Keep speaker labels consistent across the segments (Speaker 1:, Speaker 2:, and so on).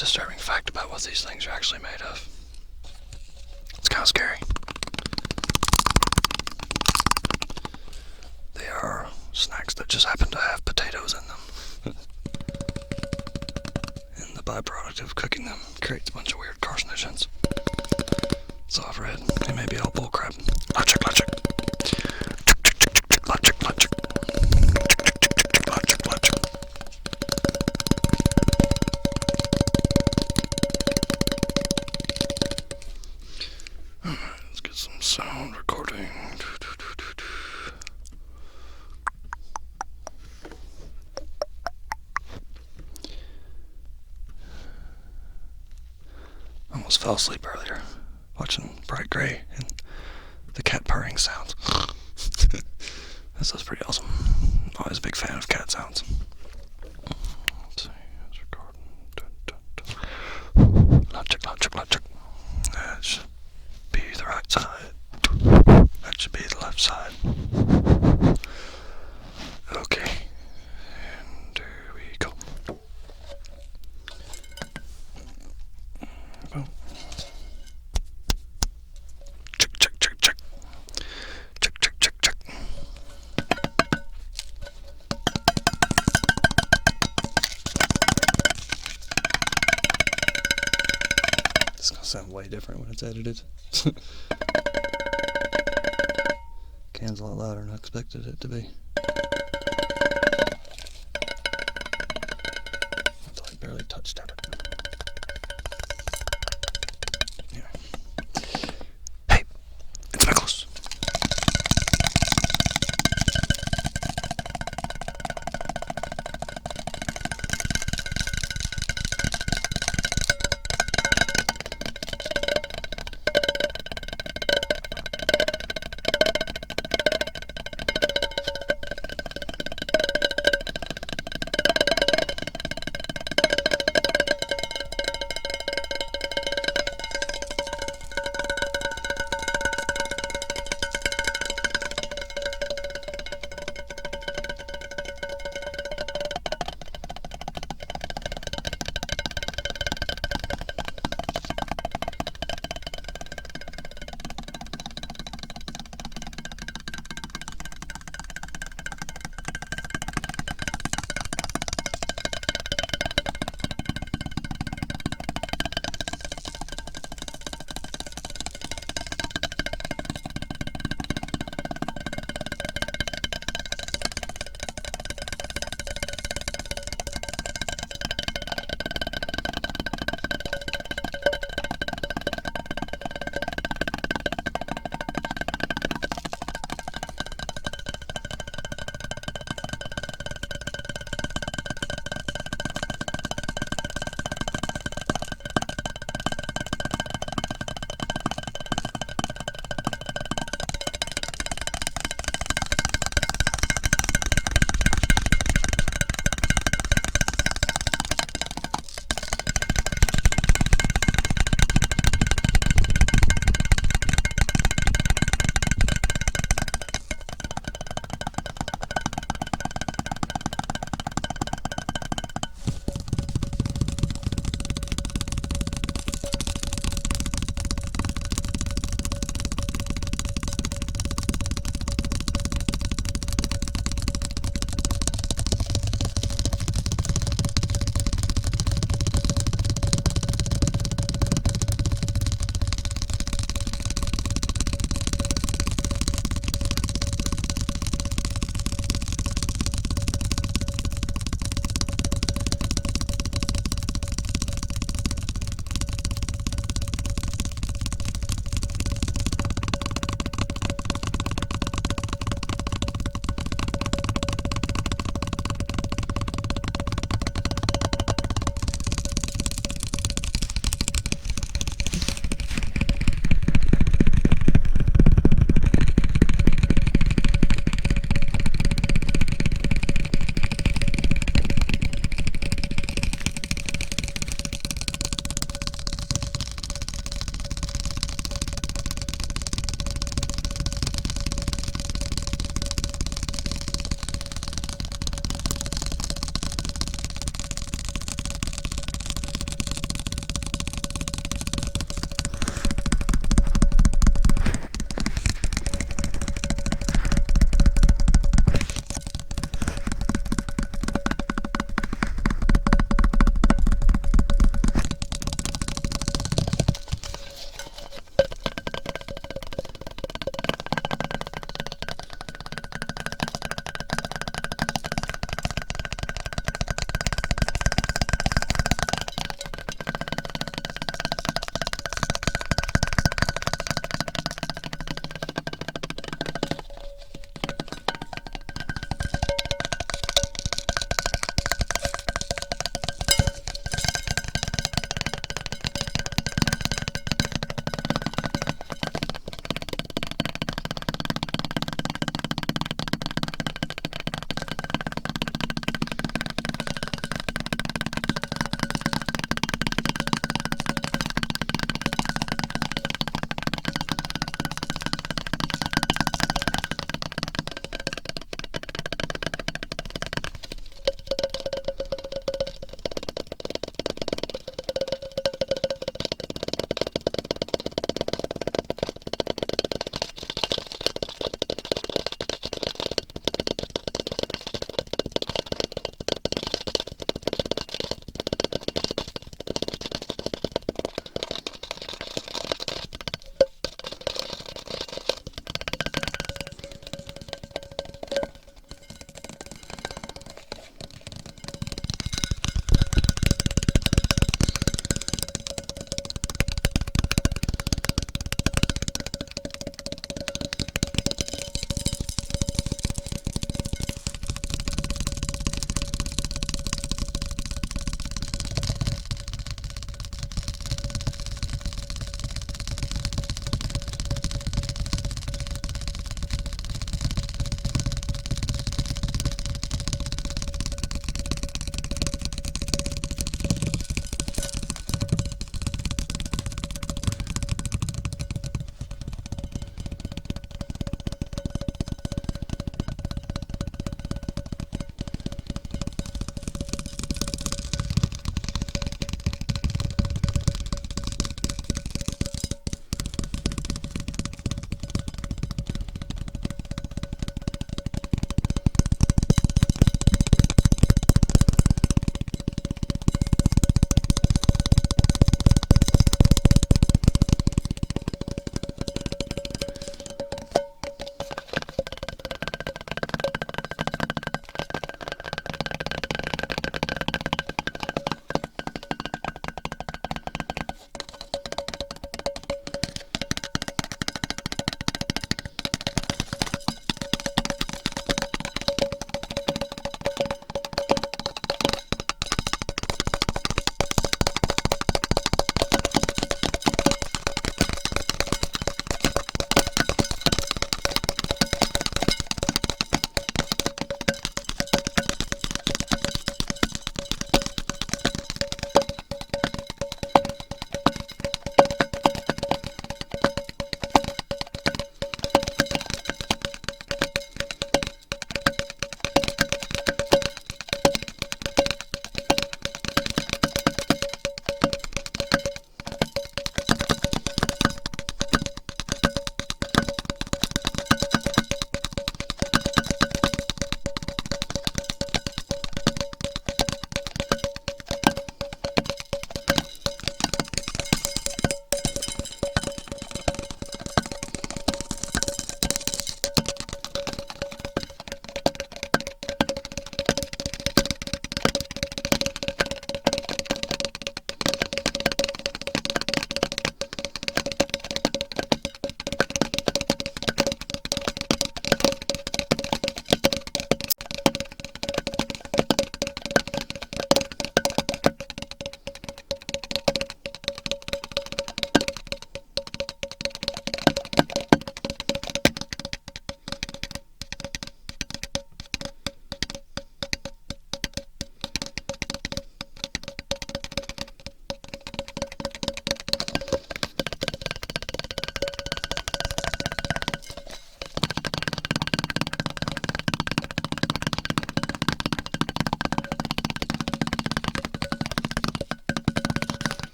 Speaker 1: disturbing fact about what these things are actually made of. It's kind of scary. They are snacks that just happen to have potatoes in them. And the byproduct of cooking them creates a bunch of weird carcinogens. So I've read. It may be all bullcrap. Logic. Logic. Let's get some sound recording. I almost fell asleep earlier watching Bright Gray and the cat purring sounds. This was pretty awesome. Always a big fan of cat sounds. Let's see, it's recording. Logic. That should be the right side. That should be the left side. Okay. And here we go. Boom. Check. It's gonna sound way different when it's edited. Can's a lot louder than I expected it to be. Until I barely touched it. Yeah. Hey, it's Nicholas.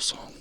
Speaker 1: song.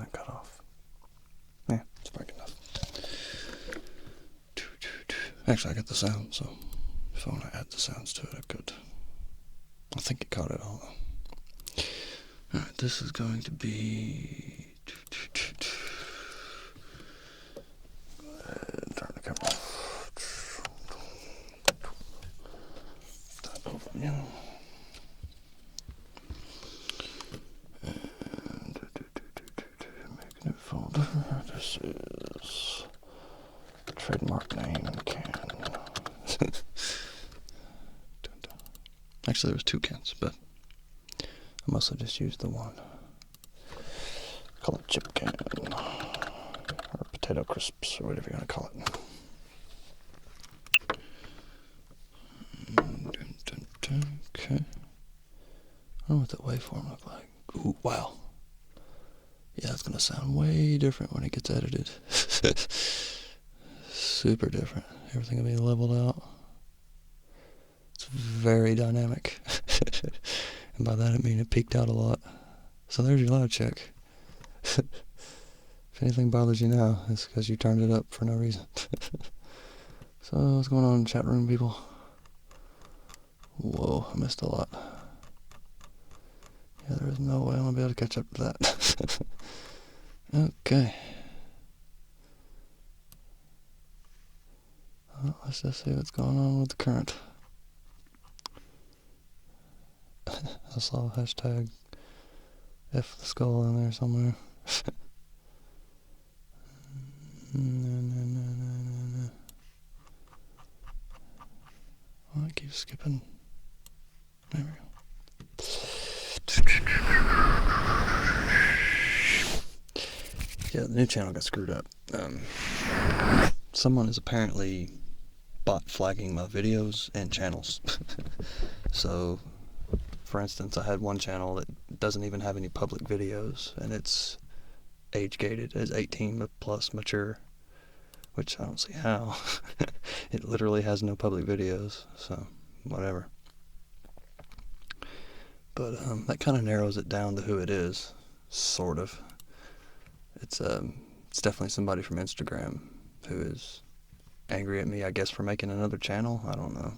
Speaker 1: that cut off? Yeah, it's probably enough. Actually, I got the sound, so if I want to add the sounds to it, I could. I think it caught it all. Alright, this is going to be... Turn the camera off. That over, yeah. And make a new folder. This is trademark name can. Actually, there was 2 cans, but I mostly just used the one. Call it chip can, or potato crisps, or whatever you want to call it. Okay. I don't know what that waveform looked like. Ooh, wow. Yeah, it's going to sound way different when it gets edited. Super different. Everything will be leveled out. It's very dynamic. And by that I mean it peaked out a lot. So there's your loud check. If anything bothers you now, it's because you turned it up for no reason. So what's going on in the chat room, people? Whoa, I missed a lot. Yeah, there is no way I'm going to be able to catch up to that. Okay. Well, let's just see what's going on with the current. I saw hashtag F the skull in there somewhere. No. Oh, I keep skipping. There we go. Yeah, the new channel got screwed up. Someone is apparently bot flagging my videos and channels. So, for instance, I had one channel that doesn't even have any public videos, and it's age gated as 18 plus mature, which I don't see how. It literally has no public videos, so whatever. But that kind of narrows it down to who it is, sort of. It's definitely somebody from Instagram who is angry at me, I guess, for making another channel. I don't know.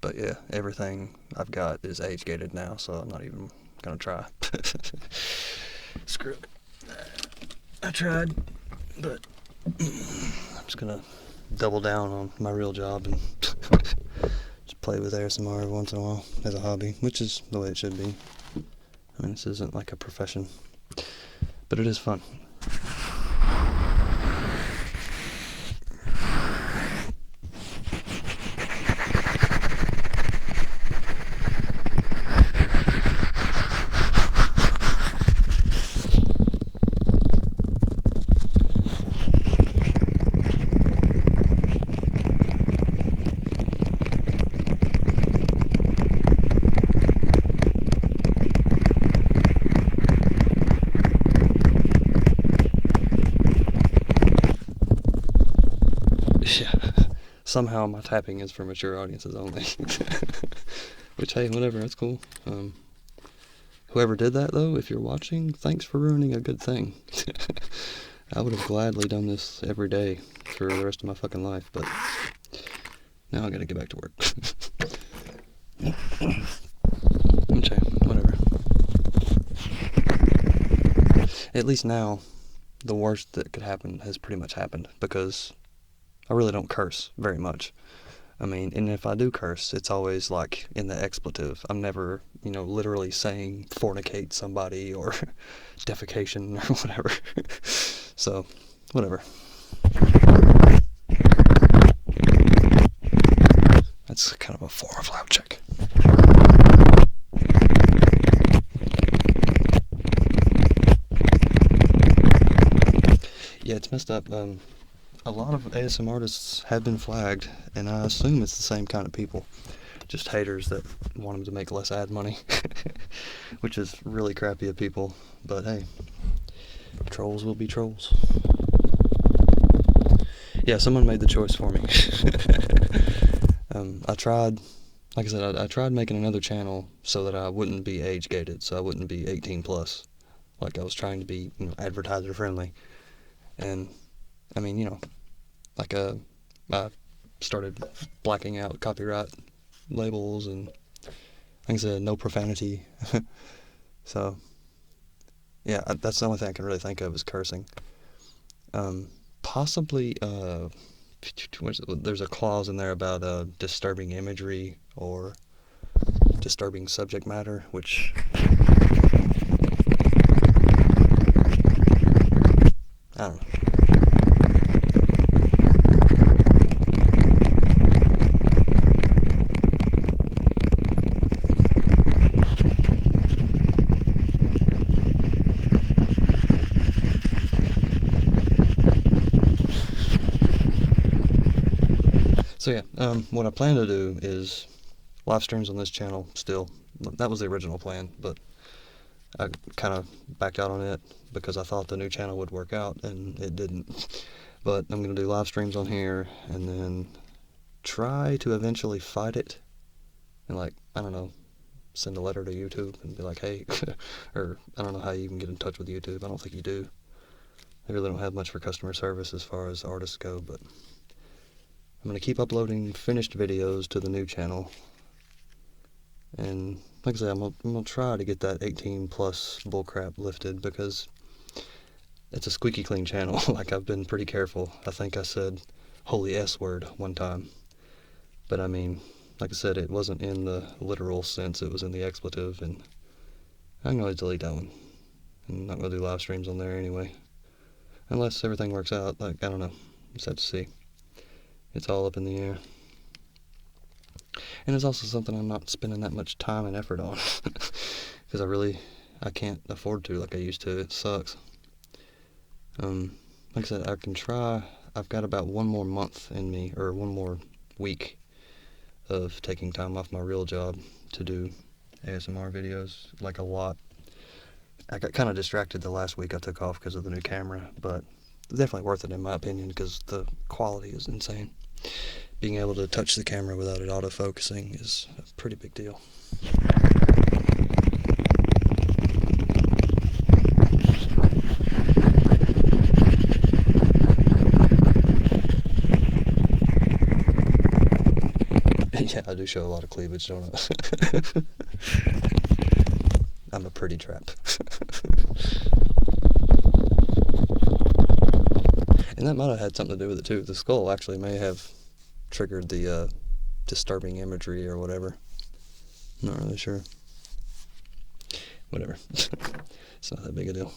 Speaker 1: But yeah, everything I've got is age gated now, so I'm not even gonna try. Screw it. I tried, but I'm just gonna double down on my real job and just play with ASMR every once in a while as a hobby, which is the way it should be. I mean, this isn't like a profession, but it is fun. Somehow my tapping is for mature audiences only. Which, hey, whatever, that's cool. Whoever did that, though, if you're watching, thanks for ruining a good thing. I would have gladly done this every day for the rest of my fucking life, but now I gotta get back to work. Okay, whatever. At least now, the worst that could happen has pretty much happened, because I really don't curse very much. I mean, and if I do curse, it's always like in the expletive. I'm never, literally saying fornicate somebody or defecation or whatever. So, whatever. That's kind of a form of loud check. Yeah, it's messed up. A lot of ASMR artists have been flagged, and I assume it's the same kind of people. Just haters that want them to make less ad money. Which is really crappy of people, but hey, trolls will be trolls. Yeah, someone made the choice for me. I tried, like I said, I tried making another channel so that I wouldn't be age gated, so I wouldn't be 18 plus. Like I was trying to be, advertiser friendly. And I mean, like I started blacking out copyright labels and, like I said, no profanity. So yeah, that's the only thing I can really think of is cursing. Possibly, there's a clause in there about disturbing imagery or disturbing subject matter, which I don't know. So yeah, what I plan to do is live streams on this channel still. That was the original plan, but I kind of backed out on it because I thought the new channel would work out, and it didn't. But I'm going to do live streams on here, and then try to eventually fight it, and I don't know, send a letter to YouTube and be like, hey, or I don't know how you even get in touch with YouTube. I don't think you do. They really don't have much for customer service as far as artists go, but I'm going to keep uploading finished videos to the new channel. And like I said, I'm going to try to get that 18 plus bullcrap lifted because it's a squeaky clean channel. Like, I've been pretty careful. I think I said holy S word one time. But I mean, like I said, it wasn't in the literal sense, it was in the expletive, and I'm going to delete that one. I'm not going to do live streams on there anyway. Unless everything works out, I don't know. Just have to see. It's all up in the air. And it's also something I'm not spending that much time and effort on. Because I can't afford to like I used to. It sucks. Like I said, I can try. I've got about one more month in me, or one more week of taking time off my real job to do ASMR videos, like a lot. I got kind of distracted the last week I took off because of the new camera, but definitely worth it in my opinion because the quality is insane. Being able to touch the camera without it autofocusing is a pretty big deal. Yeah, I do show a lot of cleavage, don't I? I'm a pretty trap. And that might have had something to do with it too. The skull actually may have triggered the disturbing imagery or whatever. Not really sure. Whatever. It's not that big a deal.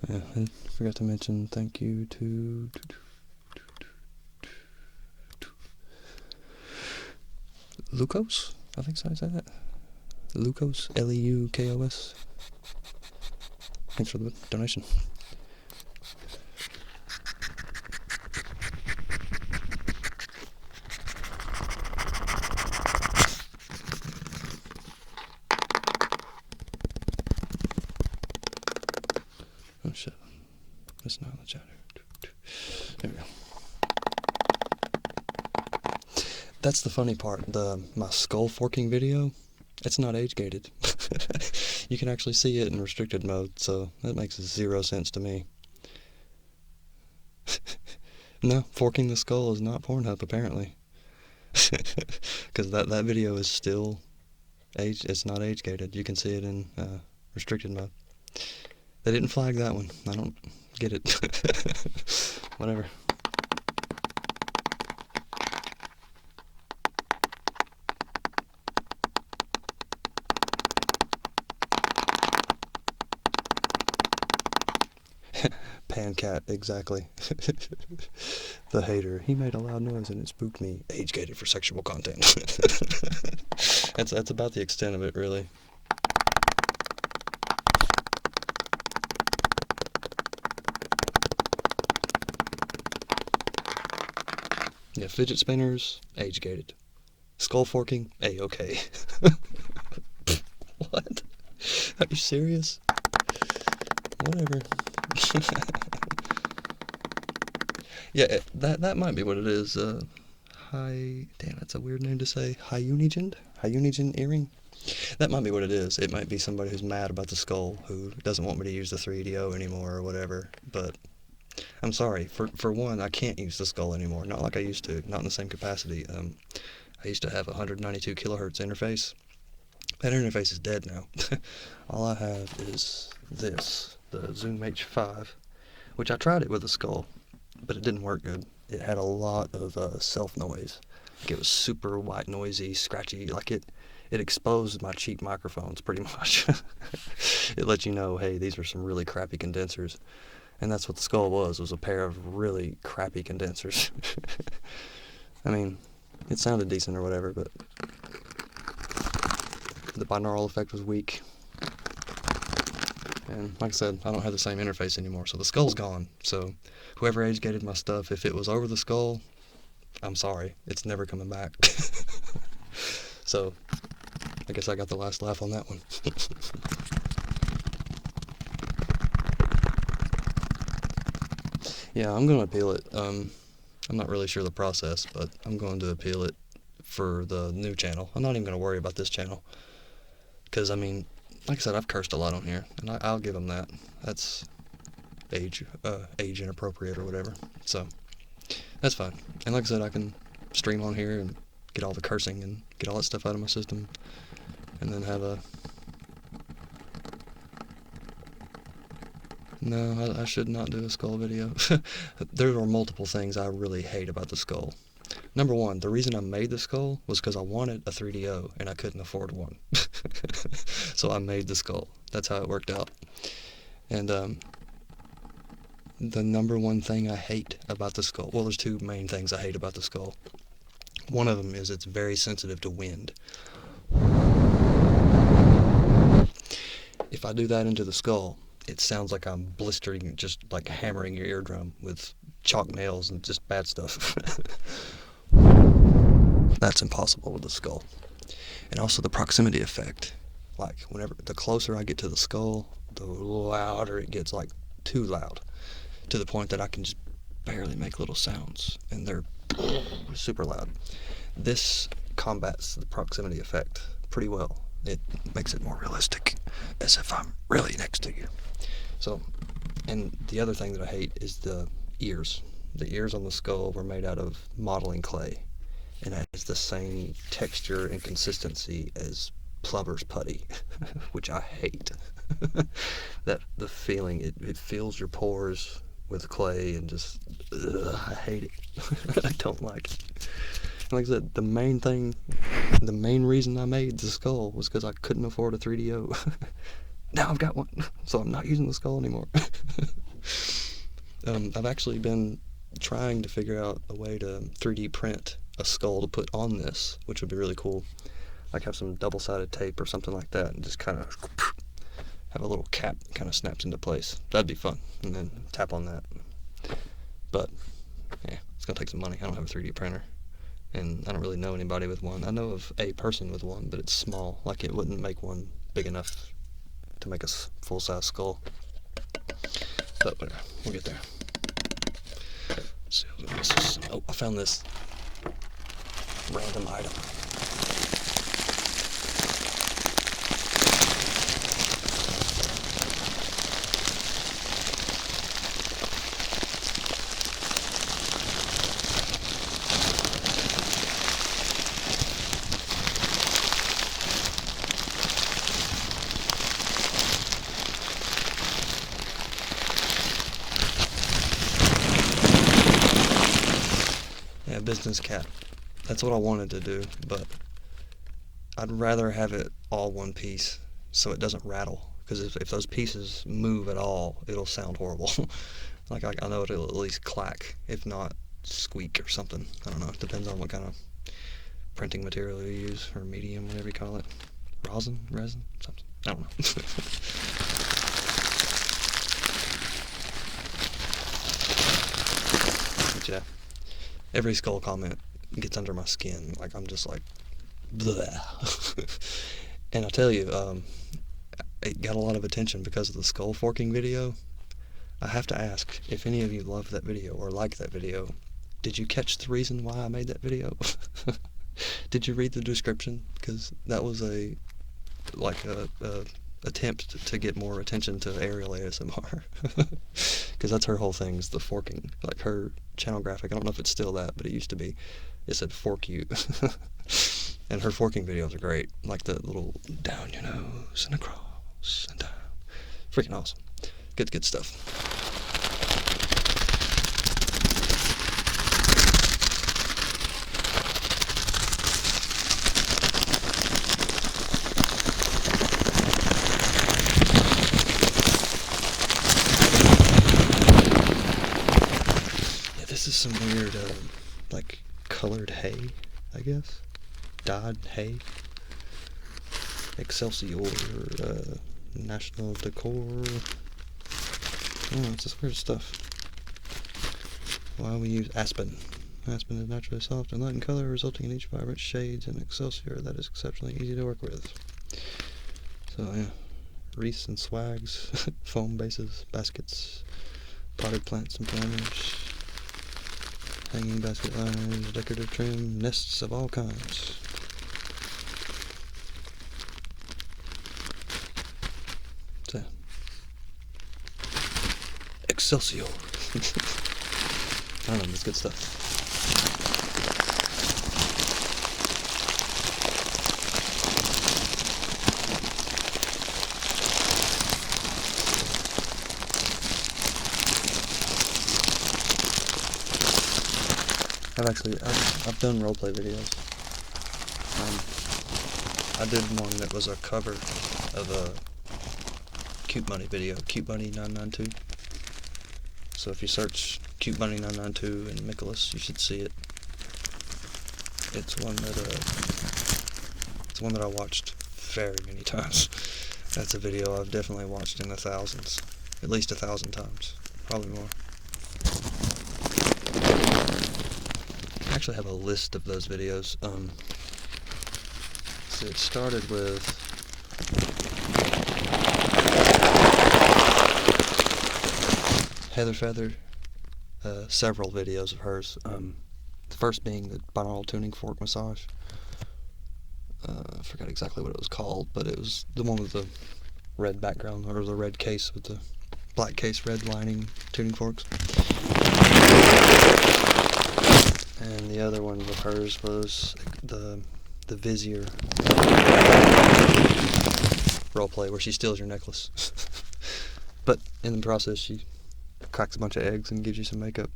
Speaker 1: Yeah, I forgot to mention thank you to Lucos? I think so, I said that. Lucos, Leukos. Thanks for the donation. Oh shit. That's not in the chat. There we go. That's the funny part. My skull forking video, it's not age gated. You can actually see it in restricted mode, so that makes 0 sense to me. No, forking the skull is not Pornhub apparently. Because that video is still it's not age gated. You can see it in restricted mode. They didn't flag that one. I don't get it. Whatever. Pancat, exactly. The hater. He made a loud noise and it spooked me. Age gated for sexual content. That's about the extent of it, really. Yeah, fidget spinners, age gated. Skull forking, A-okay. What? Are you serious? Whatever. Yeah, that might be what it is. Damn, that's a weird name to say. Hyunigin earring? That might be what it is. It might be somebody who's mad about the skull, who doesn't want me to use the 3DO anymore or whatever. But I'm sorry. For one, I can't use the skull anymore. Not like I used to. Not in the same capacity. I used to have a 192 kilohertz interface. That interface is dead now. All I have is this, the Zoom H5, which I tried it with the skull, but it didn't work good. It had a lot of self-noise. Like it was super white, noisy, scratchy. Like it exposed my cheap microphones pretty much. It let you know, hey, these are some really crappy condensers. And that's what the skull was a pair of really crappy condensers. I mean, it sounded decent or whatever, but the binaural effect was weak. And like I said, I don't have the same interface anymore, so the skull's gone. So whoever age-gated my stuff, if it was over the skull, I'm sorry. It's never coming back. So I guess I got the last laugh on that one. Yeah, I'm going to appeal it. I'm not really sure the process, but I'm going to appeal it for the new channel. I'm not even going to worry about this channel. Because, I mean, like I said, I've cursed a lot on here, and I'll give them that. That's age inappropriate or whatever. So, that's fine. And like I said, I can stream on here and get all the cursing and get all that stuff out of my system. And then have a... No, I should not do a skull video. There are multiple things I really hate about the skull. Number one, the reason I made the skull was because I wanted a 3DO and I couldn't afford one. So I made the skull. That's how it worked out. And the number one thing I hate about the skull, well, there's two main things I hate about the skull. One of them is it's very sensitive to wind. If I do that into the skull, it sounds like I'm blistering, just like hammering your eardrum with chalk nails and just bad stuff. That's impossible with the skull. And also the proximity effect. Like, the closer I get to the skull, the louder it gets, like, too loud. To the point that I can just barely make little sounds. And they're super loud. This combats the proximity effect pretty well. It makes it more realistic, as if I'm really next to you. So, and the other thing that I hate is the ears. The ears on the skull were made out of modeling clay, and it has the same texture and consistency as plumber's putty, which I hate. That the feeling, it fills your pores with clay and just, I hate it. I don't like it. Like I said, the main reason I made the skull was because I couldn't afford a 3DO. Now I've got one, so I'm not using the skull anymore. I've actually been trying to figure out a way to 3D print a skull to put on this, which would be really cool. Like have some double-sided tape or something like that, and just kind of have a little cap kind of snaps into place. That'd be fun, and then tap on that. But yeah, it's gonna take some money. I don't have a 3D printer, and I don't really know anybody with one. I know of a person with one, but it's small. Like it wouldn't make one big enough to make a full-size skull. But whatever, we'll get there. Let's see, oh, I found this random item. Yeah, business cat. That's what I wanted to do, but I'd rather have it all one piece so it doesn't rattle. Because if those pieces move at all, it'll sound horrible. Like I know it'll at least clack, if not squeak or something. I don't know. It depends on what kind of printing material you use, or medium, whatever you call it. Resin, something. I don't know. But yeah, every skull comment gets under my skin. Like I'm just like, bleh. And I tell you, it got a lot of attention because of the skull forking video. I have to ask, if any of you love that video or like that video, did you catch the reason why I made that video? Did you read the description? Because that was a attempt to get more attention to Ariel ASMR. Because that's her whole thing, is the forking. Like her channel graphic, I don't know if it's still that, but it used to be. It said fork you. And her forking videos are great. Like the little down your nose and across and down. Freaking awesome. Good stuff. Yeah, this is some weird, like, colored hay, I guess. Dyed hay. Excelsior, National Decor. Oh, it's this weird stuff. Why we use aspen. Aspen is naturally soft and light in color, resulting in each vibrant shades and Excelsior that is exceptionally easy to work with. So yeah, wreaths and swags, foam bases, baskets, potted plants and planters, hanging basket liners, decorative trim, nests of all kinds. So, Excelsior. I don't know, it's good stuff. I've done roleplay videos. I did one that was a cover of a Cute Bunny video, Cute Bunny 992. So if you search Cute Bunny 992 and Nicholas, you should see it. It's one that I watched very many times. That's a video I've definitely watched in the thousands, at least 1,000 times, probably more. I actually have a list of those videos. So it started with Heather Feather, several videos of hers. The first being the binaural tuning fork massage. I forgot exactly what it was called, but it was the one with the red background, or the red case with the black case, red lining tuning forks. And the other one of hers was the Vizier roleplay where she steals your necklace. But in the process, she cracks a bunch of eggs and gives you some makeup.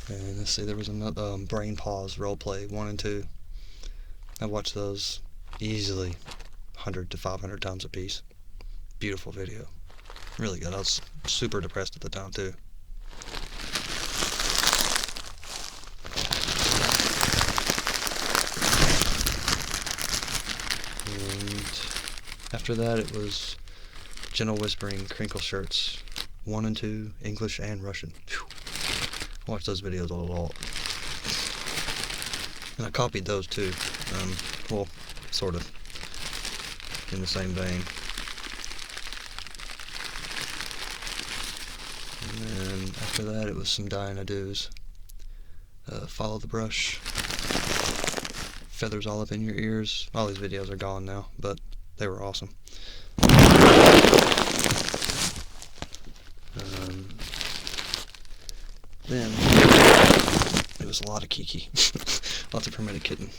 Speaker 1: And let's see, there was another Brain Pause roleplay 1 and 2. I watched those easily 100 to 500 times a piece. Beautiful video. Really good. I was super depressed at the time too. And after that it was Gentle Whispering Crinkle Shirts 1 and 2, English and Russian. Whew. I watched those videos a lot. And I copied those too. Well, sort of. In the same vein. And then after that it was some Diana Do's. Follow the Brush. Feathers All Up in Your Ears. All these videos are gone now, but they were awesome. Then it was a lot of Kiki. Lots of Hermetic Kitten.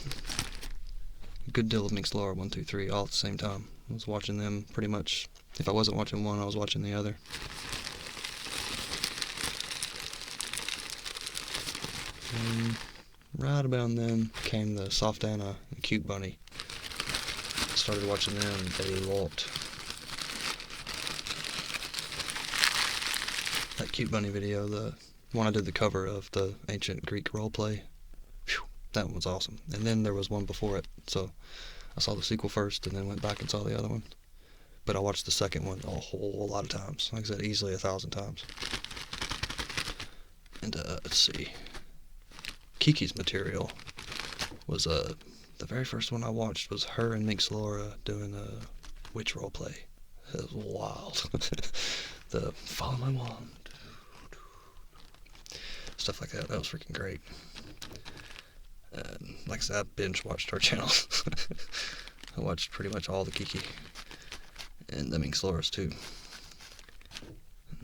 Speaker 1: A good deal of Mixed Lore 1, 2, 3 all at the same time. I was watching them pretty much. If I wasn't watching one, I was watching the other. And right about then came the Soft Anna and Cute Bunny. Started watching them a lot. That Cute Bunny video, the one I did the cover of, the ancient Greek roleplay, that one was awesome. And then there was one before it, so I saw the sequel first and then went back and saw the other one. But I watched the second one a whole lot of times. Like I said, easily 1,000 times. And let's see. Kiki's material was The very first one I watched was her and Minx Laura doing a witch roleplay. It was wild. The follow my wand. Stuff like that. That was freaking great. And like I said, I binge watched her channel. I watched pretty much all the Kiki. And the Minx Laura's too.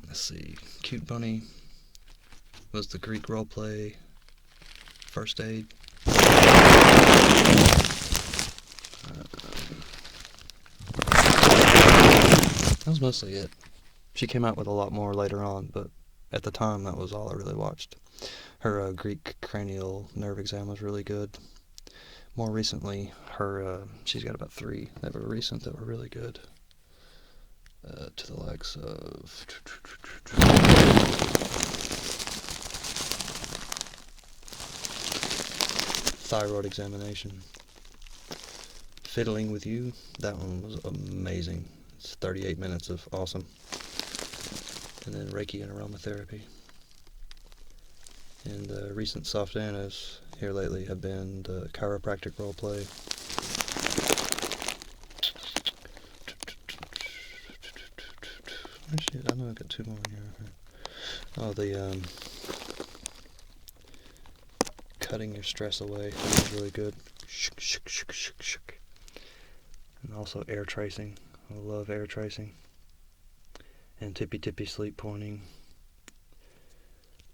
Speaker 1: Let's see. Cute Bunny was the Greek roleplay. First Aid. That was mostly it. She came out with a lot more later on, but at the time that was all I really watched. Her Greek cranial nerve exam was really good. More recently, she's got about 3 that were recent that were really good. To the likes of thyroid examination. Fiddling with You, that one was amazing. It's 38 minutes of awesome. And then Reiki and aromatherapy. And recent soft annas here lately have been the chiropractic roleplay. Shit, I know I got 2 more in here. Oh, the cutting your stress away. That was really good. And also air tracing. I love air tracing. And tippy sleep pointing.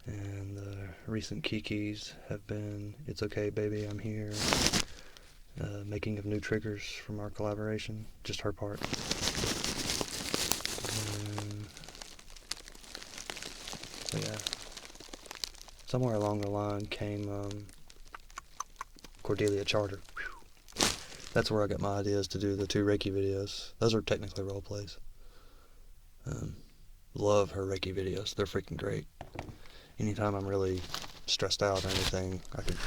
Speaker 1: And the recent Kikis have been It's Okay Baby, I'm Here. Making of new triggers from our collaboration. Just her part. So yeah. Somewhere along the line came Cordelia Charter. Whew. That's where I got my ideas to do the 2 Reiki videos. Those are technically role plays. Love her Reiki videos. They're freaking great. Anytime I'm really stressed out or anything, I could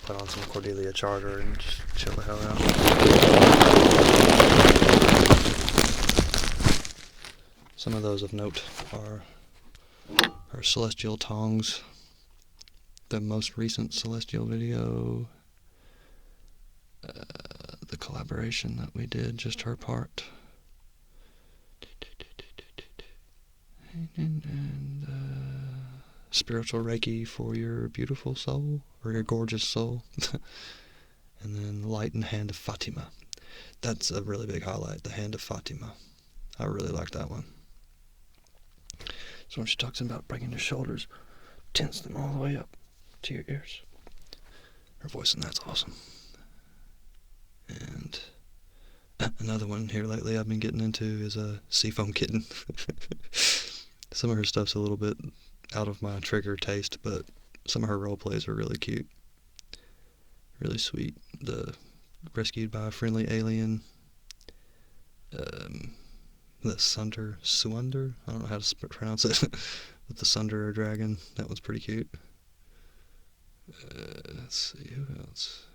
Speaker 1: put on some Cordelia Charter and just chill the hell out. Some of those of note are her Celestial Tongs. The most recent Celestial video, the collaboration that we did, just her part. And spiritual Reiki for your beautiful soul, or your gorgeous soul. And then Light and Hand of Fatima. That's a really big highlight, the Hand of Fatima. I really like that one. So when she talks about bringing your shoulders, tense them all the way up to your ears. Her voice in that's awesome. And another one here lately I've been getting into is a Seafoam Kitten. Some of her stuff's a little bit out of my trigger taste, but some of her role plays are really cute. Really sweet. The Rescued by a Friendly Alien. The Sunder, I don't know how to pronounce it. With the Sunderer Dragon. That one's pretty cute. Let's see, who else?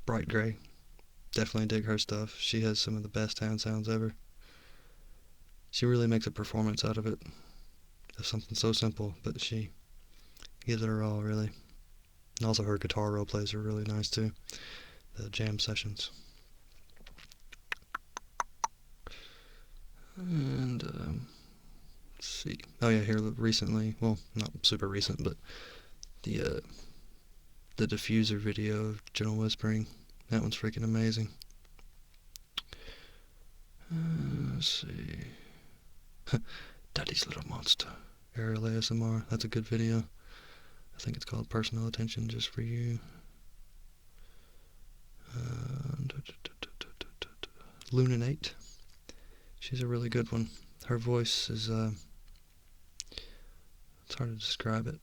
Speaker 1: Bright Gray. Definitely dig her stuff. She has some of the best hand sounds ever. She really makes a performance out of it. Of something so simple, but she gives it her all, really. And also her guitar role plays are really nice too. The jam sessions. And let's see. Oh yeah, here recently. Well, not super recent, but the diffuser video of Gentle Whispering. That one's freaking amazing. Let's see. Daddy's Little Monster. Aerial ASMR. That's a good video. I think it's called Personal Attention Just for You. Luninate. She's a really good one. Her voice is, it's hard to describe it.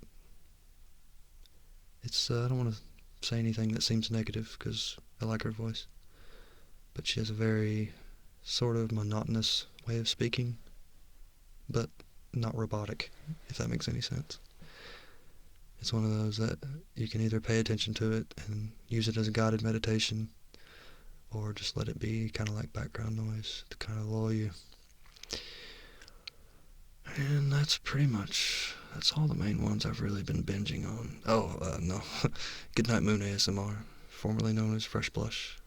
Speaker 1: It's, I don't want to say anything that seems negative, because I like her voice. But she has a very sort of monotonous way of speaking, but not robotic, if that makes any sense. It's one of those that you can either pay attention to it and use it as a guided meditation, or just let it be kind of like background noise to kind of lull you. And that's pretty much That's all the main ones I've really been binging on. Oh, no. Goodnight Moon ASMR, formerly known as Fresh Blush.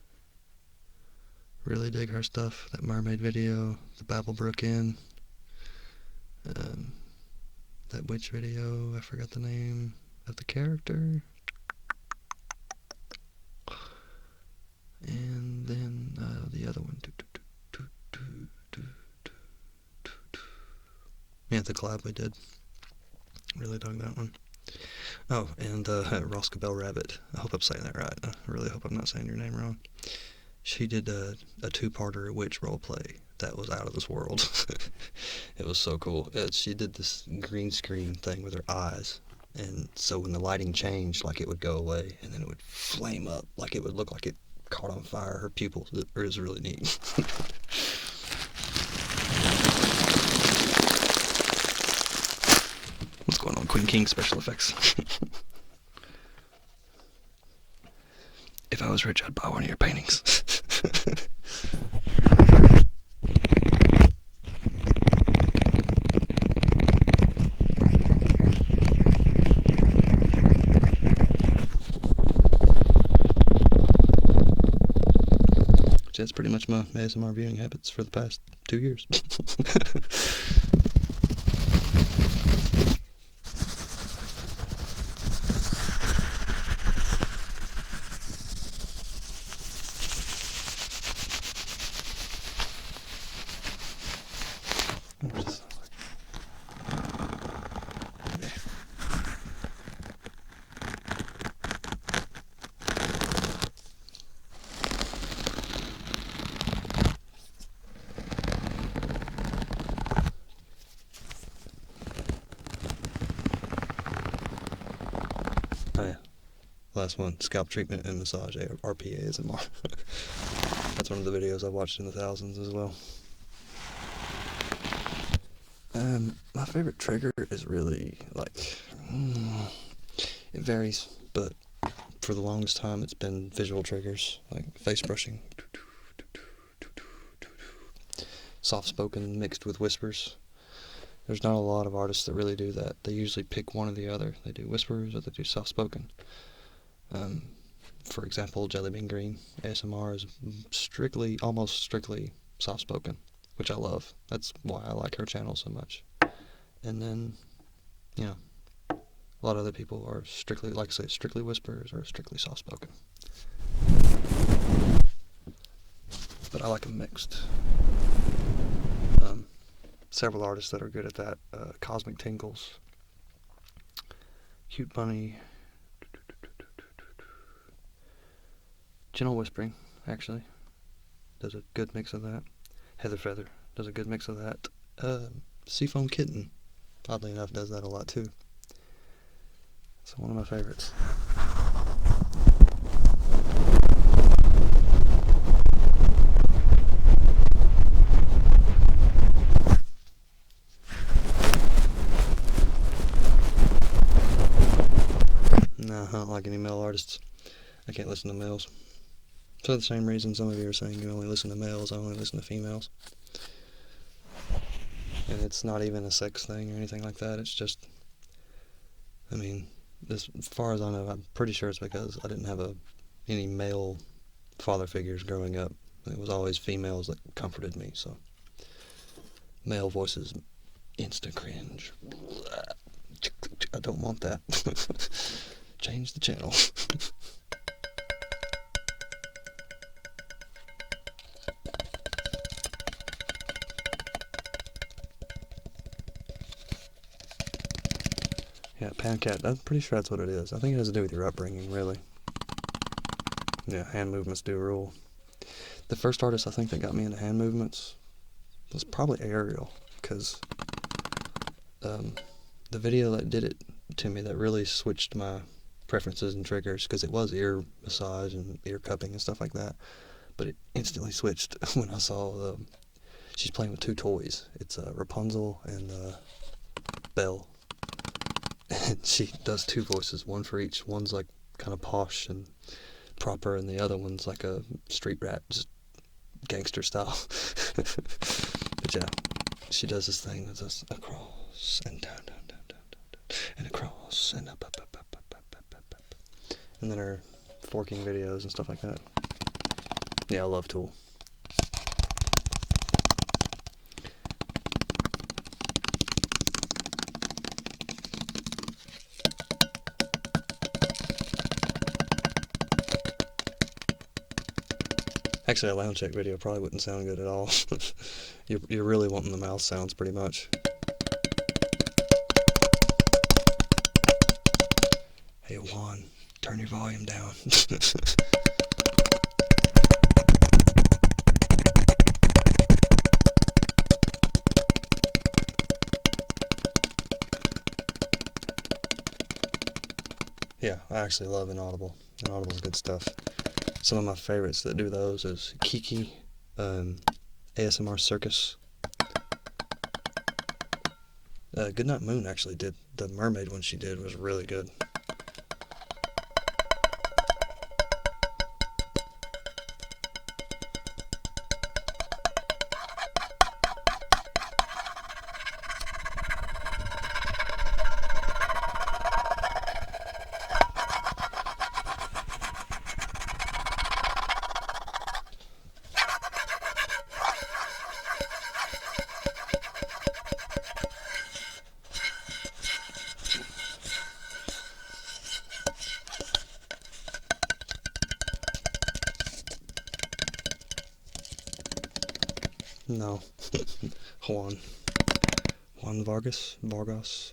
Speaker 1: Really dig her stuff. That mermaid video, the Babblebrook Inn, that witch video, I forgot the name of the character. And then the other one. Yeah, the collab we did. Really dug that one. Oh, and Roscabelle Rabbit. I hope I'm saying that right. I really hope I'm not saying your name wrong. She did a two-parter witch roleplay that was out of this world. It was so cool. She did this green screen thing with her eyes, and so when the lighting changed, like it would go away, and then it would flame up, like it would look like it caught on fire. Her pupils. It was really neat. What's going on, Queen King Special Effects? If I was rich, I'd buy one of your paintings. That's pretty much my ASMR viewing habits for the past 2 years. Oh yeah, last one, scalp treatment and massage, RPA ASMR. That's one of the videos I watched in the thousands as well. My favorite trigger is really, like, it varies, but for the longest time it's been visual triggers, like face brushing, soft-spoken mixed with whispers. There's not a lot of artists that really do that. They usually pick one or the other. They do whispers or they do soft-spoken. For example, Jellybean Green ASMR is almost strictly soft-spoken, which I love. That's why I like her channel so much. And then, you know, a lot of other people are strictly, like I say, strictly whispers or strictly soft-spoken. But I like them mixed. Several artists that are good at that. Cosmic Tingles, Cute Bunny, Gentle Whispering, actually, does a good mix of that. Heather Feather does a good mix of that. Seafoam Kitten, oddly enough, does that a lot too. It's one of my favorites. No, I don't like any male artists. I can't listen to males. For the same reason some of you are saying you only listen to males, I only listen to females. And it's not even a sex thing or anything like that, it's just, I mean, as far as I know, I'm pretty sure it's because I didn't have any male father figures growing up. It was always females that comforted me, so. Male voices, instant cringe. I don't want that. Change the channel. Yeah, Pancat, I'm pretty sure that's what it is. I think it has to do with your upbringing, really. Yeah, hand movements do rule. The first artist I think that got me into hand movements was probably Ariel, because the video that did it to me, that really switched my preferences and triggers, because it was ear massage and ear cupping and stuff like that, but it instantly switched when I saw she's playing with two toys. It's Rapunzel and Belle, and she does two voices, one for each. One's like kind of posh and proper, and the other one's like a street rat, just gangster style. But yeah, she does this thing that does across and down, down, down, down, down, down. mouse and and then her forking videos and stuff like that. Yeah, I love Tool. Actually, a lounge check video probably wouldn't sound good at all. You're really wanting the mouse sounds pretty much. Hey Juan, turn your volume down. Yeah, I actually love Inaudible. Inaudible's good stuff. Some of my favorites that do those is Kiki, ASMR Circus. Goodnight Moon actually did, the mermaid one she did was really good. No. Juan Vargas? Vargas?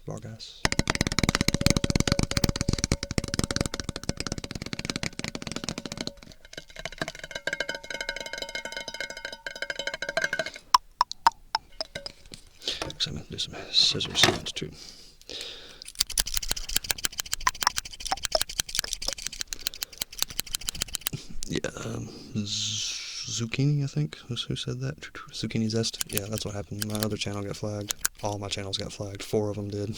Speaker 1: Actually, I'm going to do some scissor sounds too. Yeah, Zucchini, I think. Who said that? Zucchini Zest? Yeah, that's what happened. My other channel got flagged. All my channels got flagged. 4 of them did.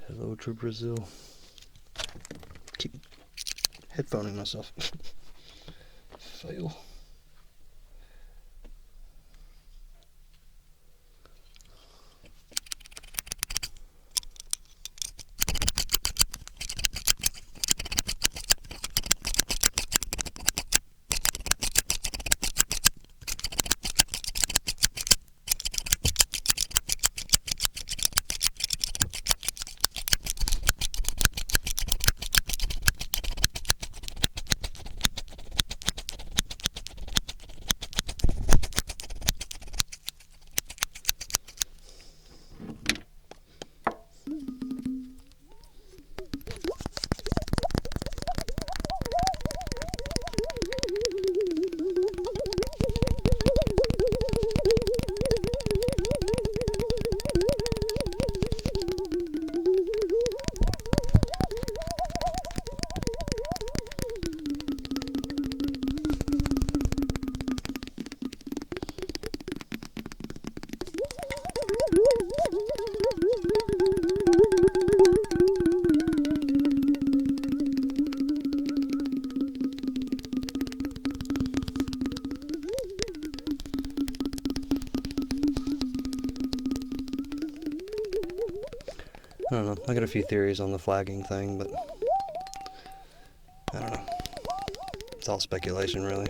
Speaker 1: Hello to Brazil. Keep headphoning myself. Fail. I don't know. I got a few theories on the flagging thing, but I don't know. It's all speculation, really.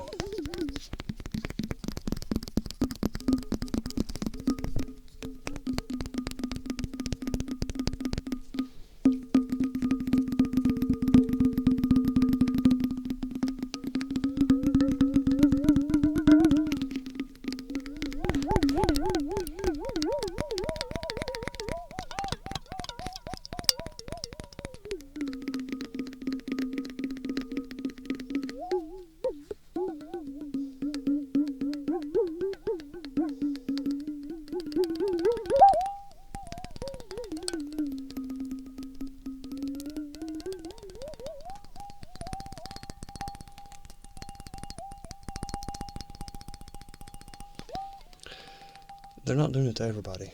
Speaker 1: they're not doing it to everybody.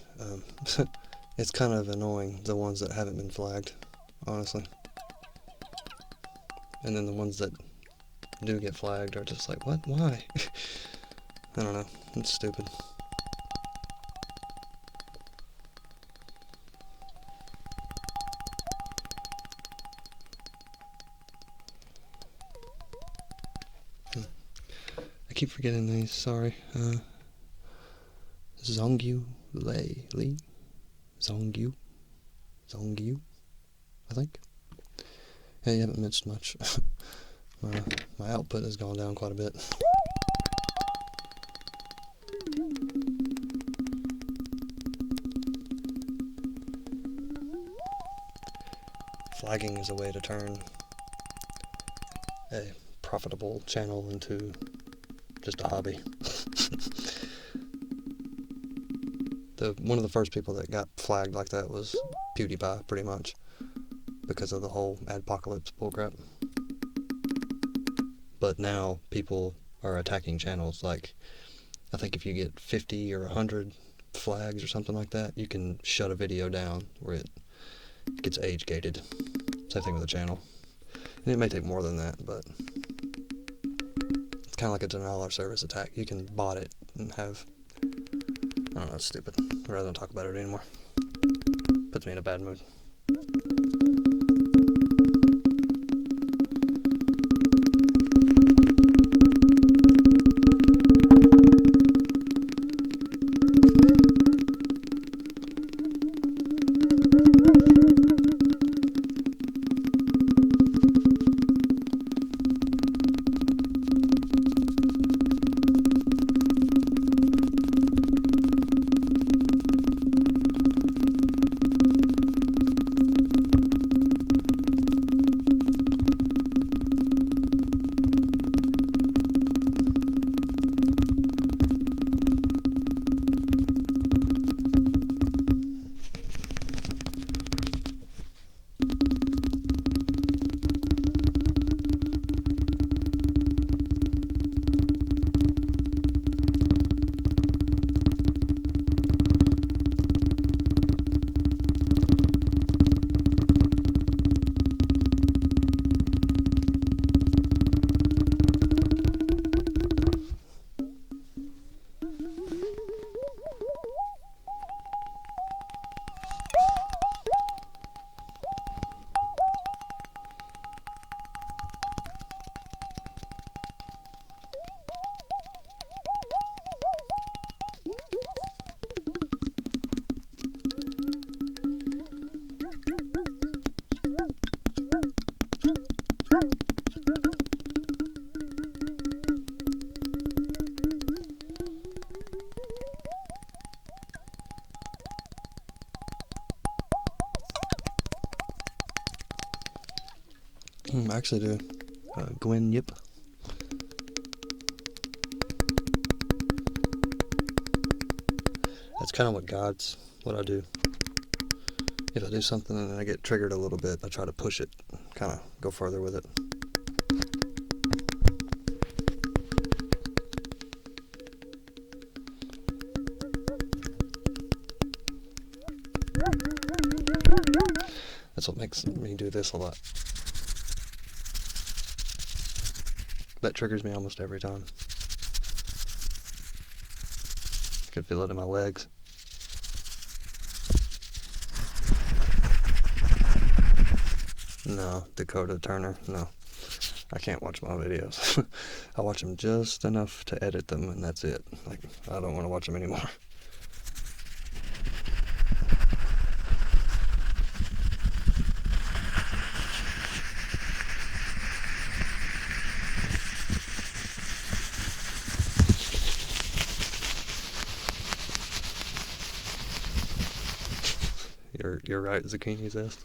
Speaker 1: It's kind of annoying, the ones that haven't been flagged, honestly. And then the ones that do get flagged are just like, what? Why? I don't know. It's stupid. I keep forgetting these, sorry. Zongyu Lee? Zongyu, I think. Yeah, you haven't missed much. My output has gone down quite a bit. Flagging is a way to turn a profitable channel into just a hobby. One of the first people that got flagged like that was PewDiePie, pretty much, because of the whole adpocalypse bullcrap. But now people are attacking channels. Like, I think if you get 50 or 100 flags or something like that, you can shut a video down where it gets age gated. Same thing with a channel. And it may take more than that, but it's kind of like a denial of service attack. You can bot it and have, I don't know, it's stupid. I'd rather not talk about it anymore. Puts me in a bad mood. I actually do. Gwen Yip. That's kind of what I do. If I do something and I get triggered a little bit, I try to push it, kind of go further with it. That's what makes me do this a lot. That triggers me almost every time. I could feel it in my legs. No, Dakota Turner, no. I can't watch my videos. I watch them just enough to edit them, and that's it. Like, I don't want to watch them anymore. You're right, Zucchini Zest.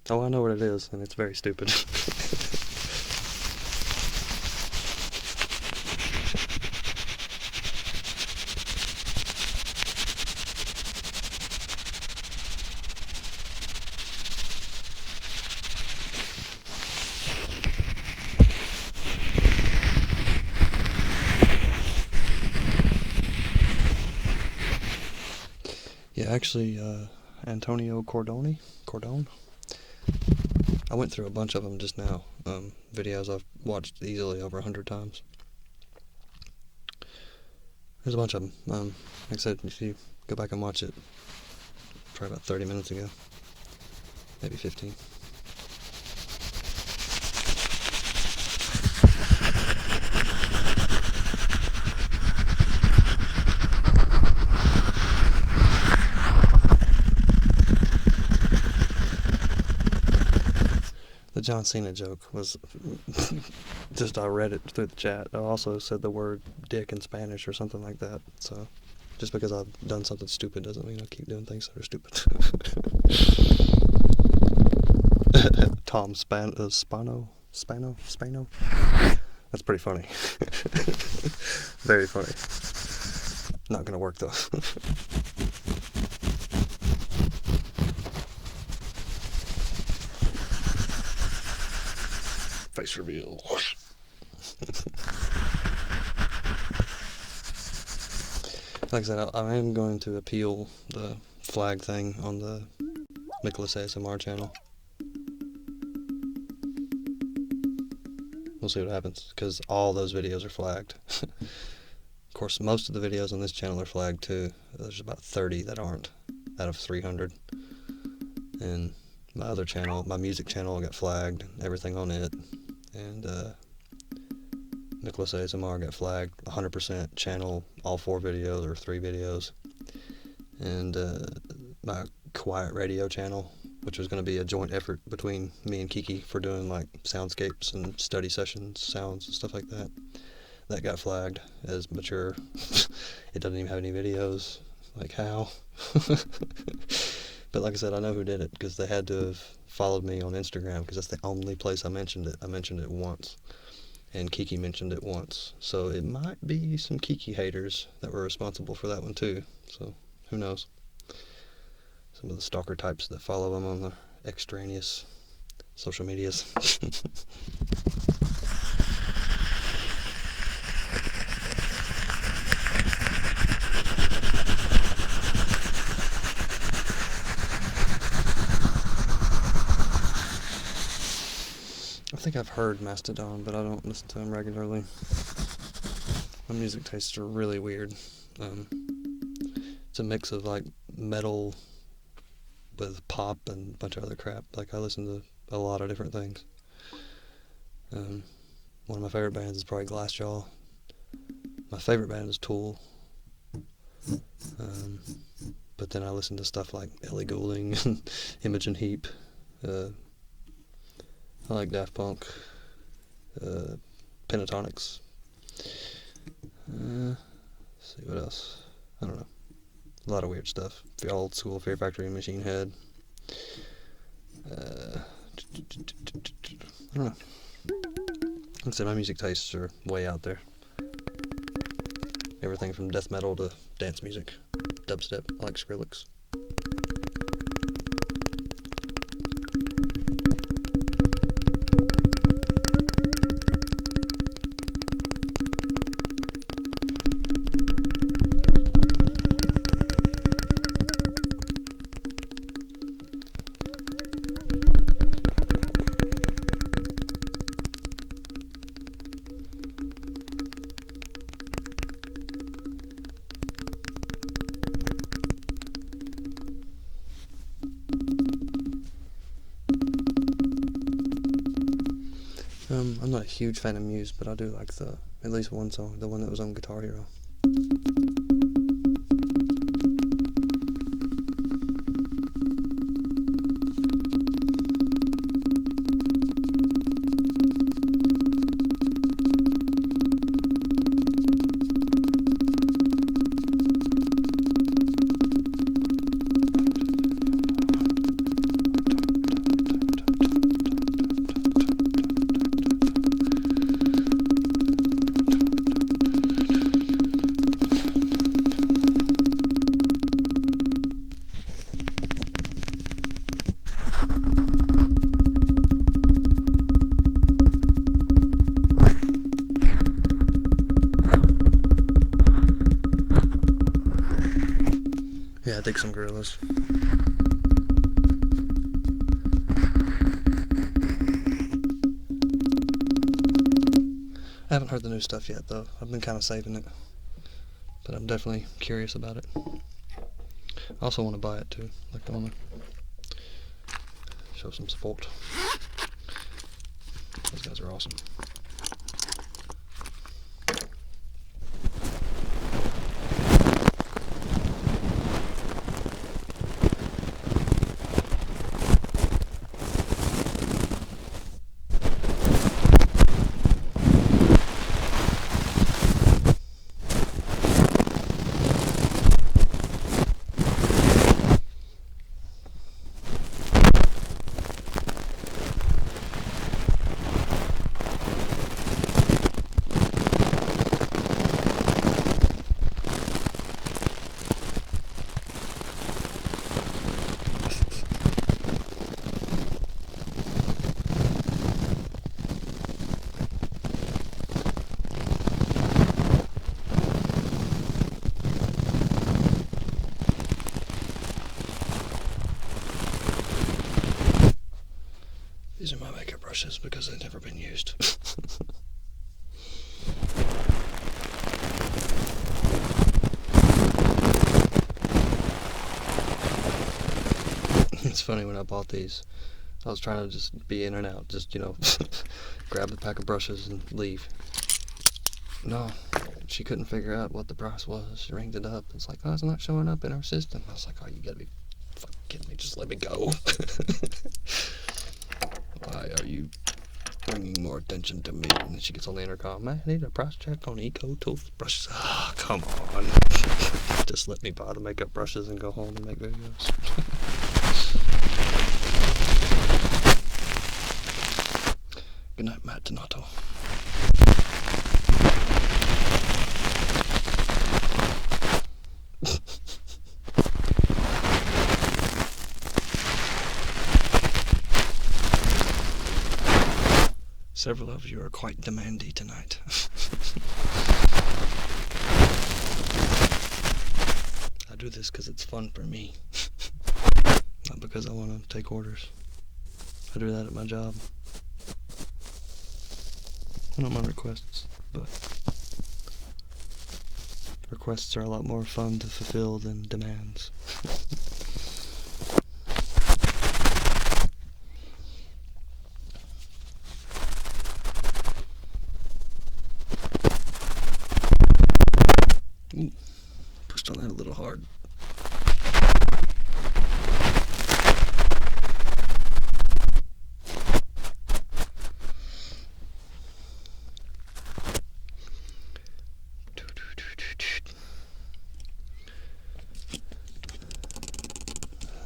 Speaker 1: Oh, I know what it is, and it's very stupid. actually, Antonio Cordone. I went through a bunch of them just now. Videos I've watched easily over 100 times. There's a bunch of them. Like I said, if you go back and watch it, probably about 30 minutes ago, maybe 15. The John Cena joke was just, I read it through the chat. I also said the word dick in Spanish or something like that. So just because I've done something stupid doesn't mean I keep doing things that are stupid. Tom Spano. That's pretty funny. Very funny. Not gonna work though. Face reveal. Like I said, I am going to appeal the flag thing on the Nicholas ASMR channel. We'll see what happens, because all those videos are flagged. Of course, most of the videos on this channel are flagged too. There's about 30 that aren't, out of 300. And my other channel, my music channel, got flagged, everything on it. And Nicholas ASMR got flagged 100% channel, all 4 videos or 3 videos. And my Quiet Radio channel, which was going to be a joint effort between me and Kiki for doing like soundscapes and study sessions, sounds and stuff like that, that got flagged as mature. It doesn't even have any videos. Like, how? But like I said, I know who did it, because they had to have followed me on Instagram, because that's the only place I mentioned it. I mentioned it once, and Kiki mentioned it once. So it might be some Kiki haters that were responsible for that one too. So who knows? Some of the stalker types that follow them on the extraneous social medias. I think I've heard Mastodon, but I don't listen to him regularly. My music tastes are really weird. It's a mix of like metal with pop and a bunch of other crap. Like, I listen to a lot of different things. One of my favorite bands is probably Glassjaw. My favorite band is Tool. But then I listen to stuff like Ellie Goulding and Imogen Heap. I like Daft Punk, Pentatonics. Let's see what else. I don't know. A lot of weird stuff. Old school Fear Factory, Machine Head. I don't know. Like I said, my music tastes are way out there. Everything from death metal to dance music, dubstep. I like Skrillex. I'm not a huge fan of Muse, but I do like at least one song, the one that was on Guitar Hero. dig some gorillas. I haven't heard the new stuff yet, though. I've been kind of saving it. But I'm definitely curious about it. I also want to buy it, too. Like, I want to show some support. Those guys are awesome. These are my makeup brushes because they've never been used. It's funny, when I bought these, I was trying to just be in and out, just, you know, grab the pack of brushes and leave. No, she couldn't figure out what the price was. She rang it up. It's like, oh, it's not showing up in our system. I was like, oh, you gotta be fucking kidding me. Just let me go. Why are you bringing more attention to me? And then she gets on the intercom. I need a price check on Eco toothbrushes. Ah, oh, come on. Just let me buy the makeup brushes and go home and make videos. Good night, Matt Donato. Several of you are quite demanding tonight. I do this because it's fun for me. Not because I want to take orders. I do that at my job. I don't mind requests, but requests are a lot more fun to fulfill than demands. Ooh, pushed on that a little hard.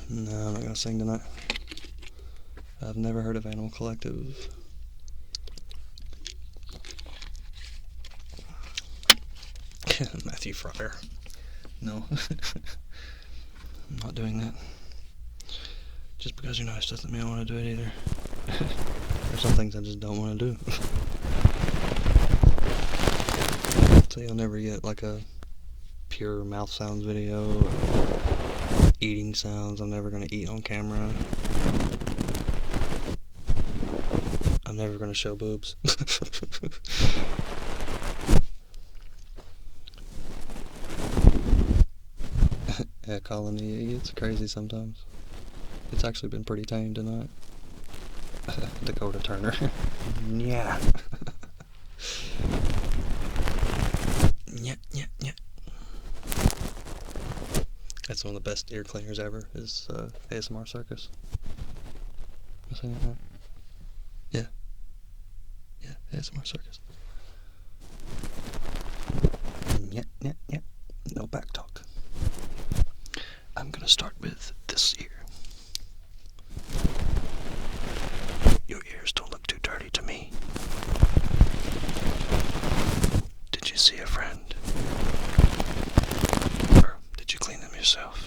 Speaker 1: No, I'm not gonna sing tonight. I've never heard of Animal Collective. Matthew Fryer. No. I'm not doing that. Just because you're nice doesn't mean I want to do it either. There's some things I just don't want to do. So you'll never get like a pure mouth sounds video or eating sounds. I'm never going to eat on camera. I'm never going to show boobs. Yeah, Colony, it gets crazy sometimes. It's actually been pretty tame tonight. Dakota Turner. Yeah. Yeah. That's one of the best ear cleaners ever, is ASMR Circus. Am I saying that right? Yeah, ASMR Circus. Yeah. No back talk. I'm gonna start with this ear. Your ears don't look too dirty to me. Did you see a friend? Or did you clean them yourself?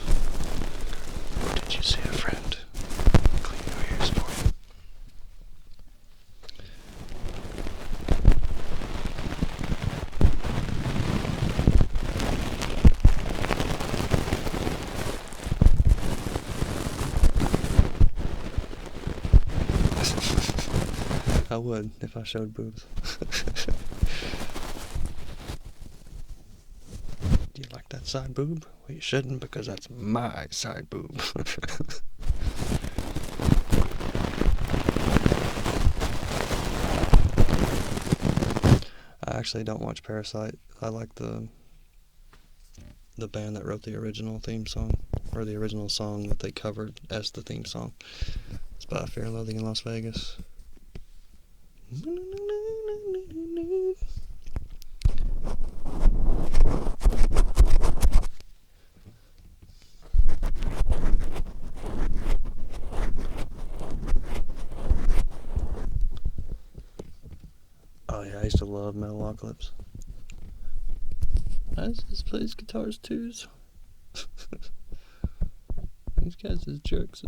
Speaker 1: Did you see a friend clean your ears for you? I would if I showed boobs. Do you like that side boob? Well, you shouldn't, because that's my side boob. I actually don't watch Parasite. I like the band that wrote the original theme song, or the original song that they covered as the theme song. It's by Fear and Loathing in Las Vegas. Oh yeah, I used to love Metalocalypse. I just plays guitars too. These guys is jerks.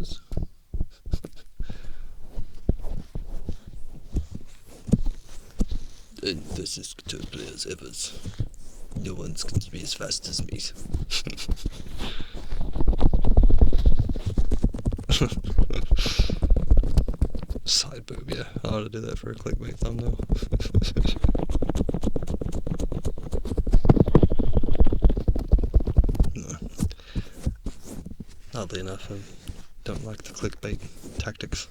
Speaker 1: And this is guitar players ever. No one's going to be as fast as me. Side boob, yeah. I ought to do that for a clickbait thumbnail. No. Oddly enough, I don't like the clickbait tactics.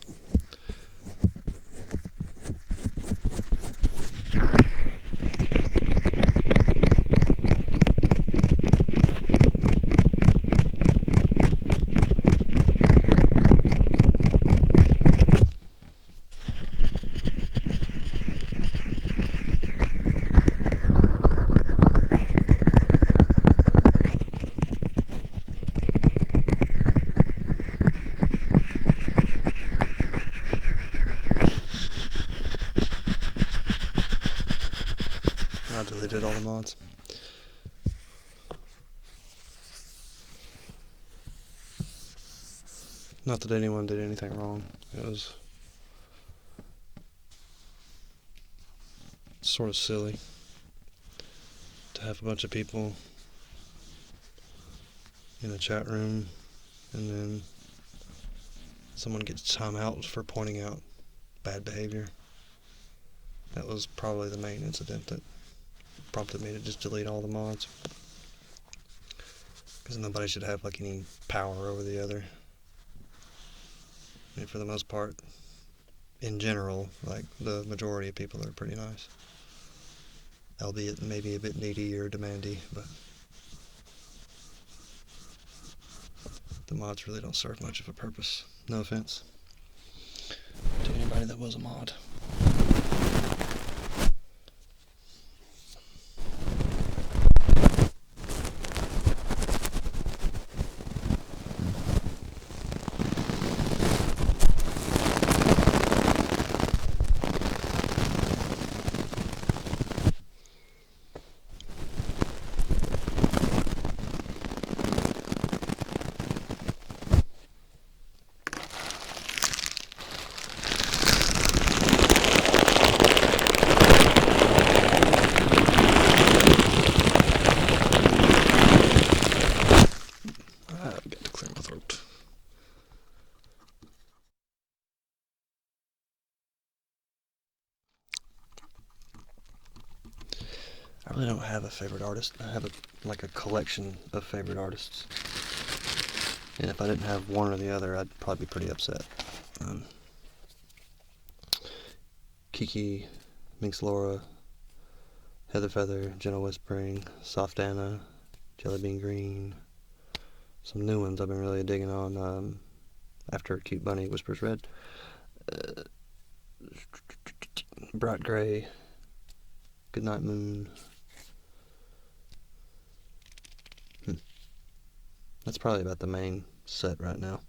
Speaker 1: I deleted all the mods. Not that anyone did anything wrong. It was sort of silly to have a bunch of people in a chat room and then someone gets time out for pointing out bad behavior. That was probably the main incident that prompted me to just delete all the mods, because nobody should have like any power over the other. I mean, for the most part, in general, like the majority of people are pretty nice, albeit maybe a bit needy or demandy, but the mods really don't serve much of a purpose. No offense to anybody that was a mod. I really don't have a favorite artist. I have like a collection of favorite artists. And if I didn't have one or the other, I'd probably be pretty upset. Kiki, Minx Laura, Heather Feather, Gentle Whispering, Soft Anna, Jellybean Green. Some new ones I've been really digging on after Cute Bunny Whispers Red. Bright Gray, Goodnight Moon. That's probably about the main set right now.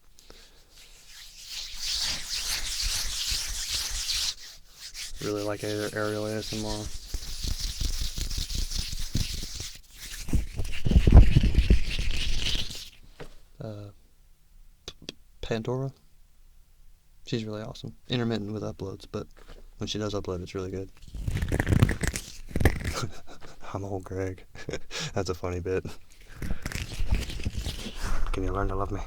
Speaker 1: Really like Aerial ASMR. Pandora. She's really awesome. Intermittent with uploads, but when she does upload, it's really good. I'm old Greg. That's a funny bit. Can you learn to love me?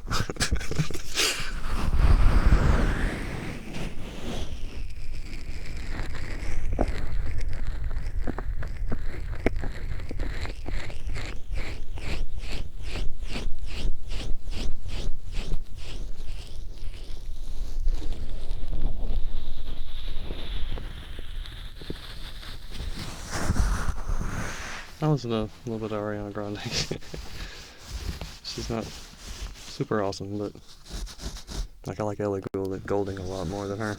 Speaker 2: I listen to a little bit of Ariana Grande. She's not super awesome, but like I like Ellie Goulding a lot more than her.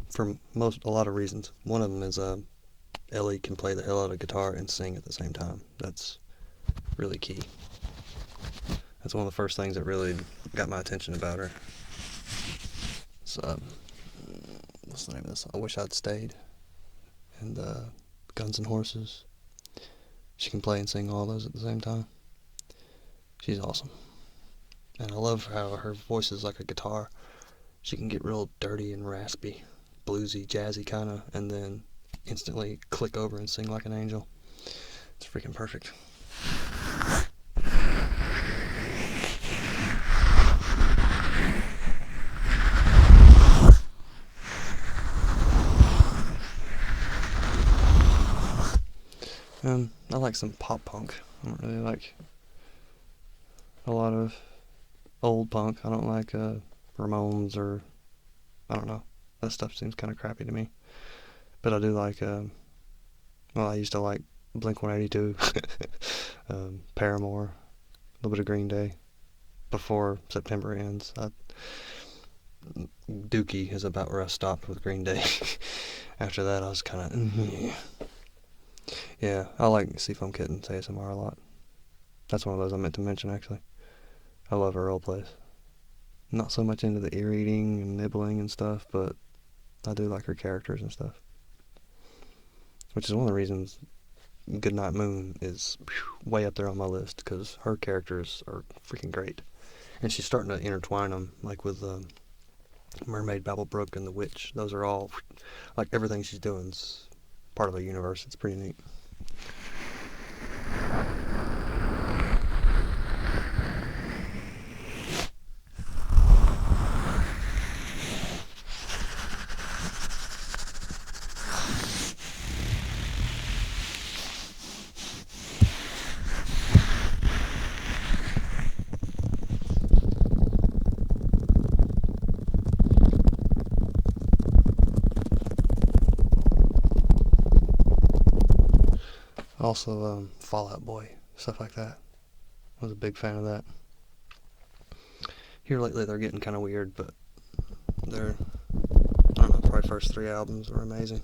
Speaker 2: For a lot of reasons. One of them is Ellie can play the hell out of guitar and sing at the same time. That's really key. That's one of the first things that really got my attention about her. So, what's the name of this? I Wish I'd Stayed. And Guns and Horses. She can play and sing all those at the same time. She's awesome. And I love how her voice is like a guitar. She can get real dirty and raspy, bluesy, jazzy kind of, and then instantly click over and sing like an angel. It's freaking perfect. I like some pop punk. I don't really like a lot of old punk. I don't like Ramones or, I don't know. That stuff seems kind of crappy to me. But I do like, I used to like Blink-182, Paramore, a little bit of Green Day. Before September ends, Dookie is about where I stopped with Green Day. After that, I was kind of, yeah, I like Seafoam Kitten's ASMR a lot. That's one of those I meant to mention, actually. I love her role plays. Not so much into the ear eating and nibbling and stuff, but I do like her characters and stuff. Which is one of the reasons Goodnight Moon is way up there on my list, because her characters are freaking great. And she's starting to intertwine them, like with Mermaid, Babblebrook, and The Witch. Those are all, like, everything she's doing's part of a universe. It's pretty neat. Also, Fall Out Boy, stuff like that. I was a big fan of that. Here lately they're getting kind of weird, but they're, I don't know, probably first 3 albums were amazing.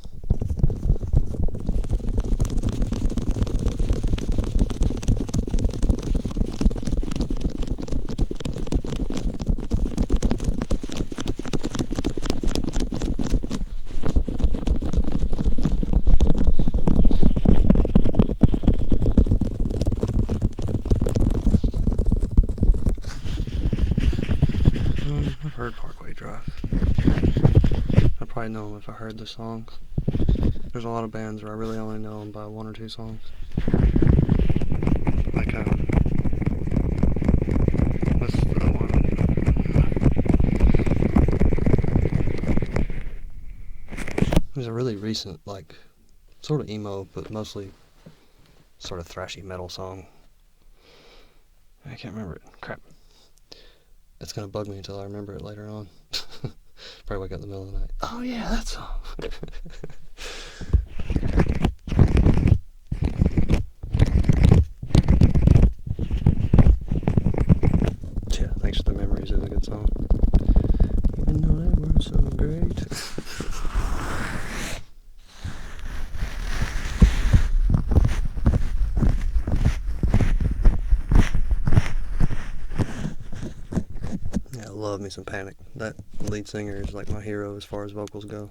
Speaker 2: I've heard Parkway Drive. I'd probably know them if I heard the songs. There's a lot of bands where I really only know them by 1 or 2 songs. Like, what's the one? There's a really recent, like, sort of emo, but mostly sort of thrashy metal song. I can't remember it. Crap. It's gonna bug me until I remember it later on. Probably wake up in the middle of the night. Oh yeah, that song. Yeah, Thanks for the Memories is a good song. Even though they weren't so great. Yeah, I love me some Panic. That lead singer is like my hero as far as vocals go.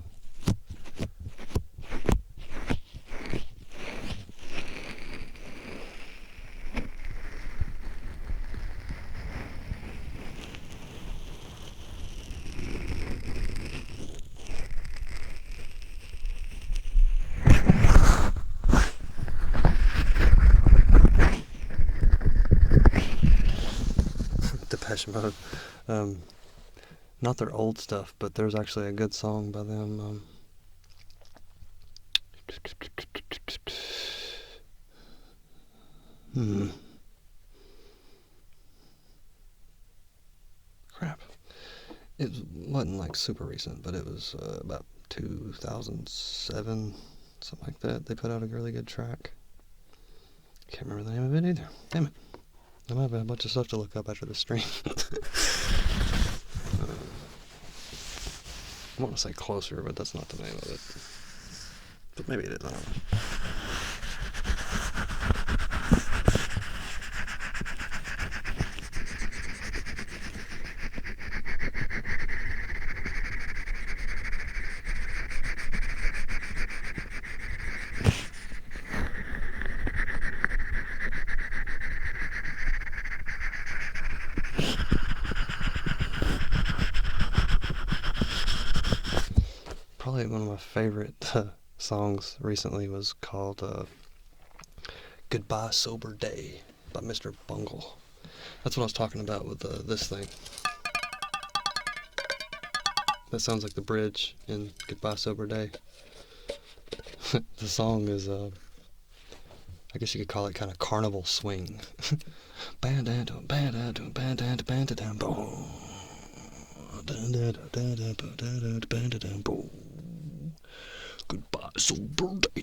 Speaker 2: Depeche Mode. Not their old stuff, but there's actually a good song by them. Crap. It wasn't like super recent, but it was about 2007, something like that. They put out a really good track. Can't remember the name of it either. Damn it. I might have a bunch of stuff to look up after the stream. I want to say Closer, but that's not the name of it. But maybe it is, I don't know. Probably one of my favorite songs recently was called Goodbye Sober Day by Mr. Bungle. That's what I was talking about with this thing. That sounds like the bridge in Goodbye Sober Day. The song is, I guess you could call it kind of carnival swing. Goodbye sober day.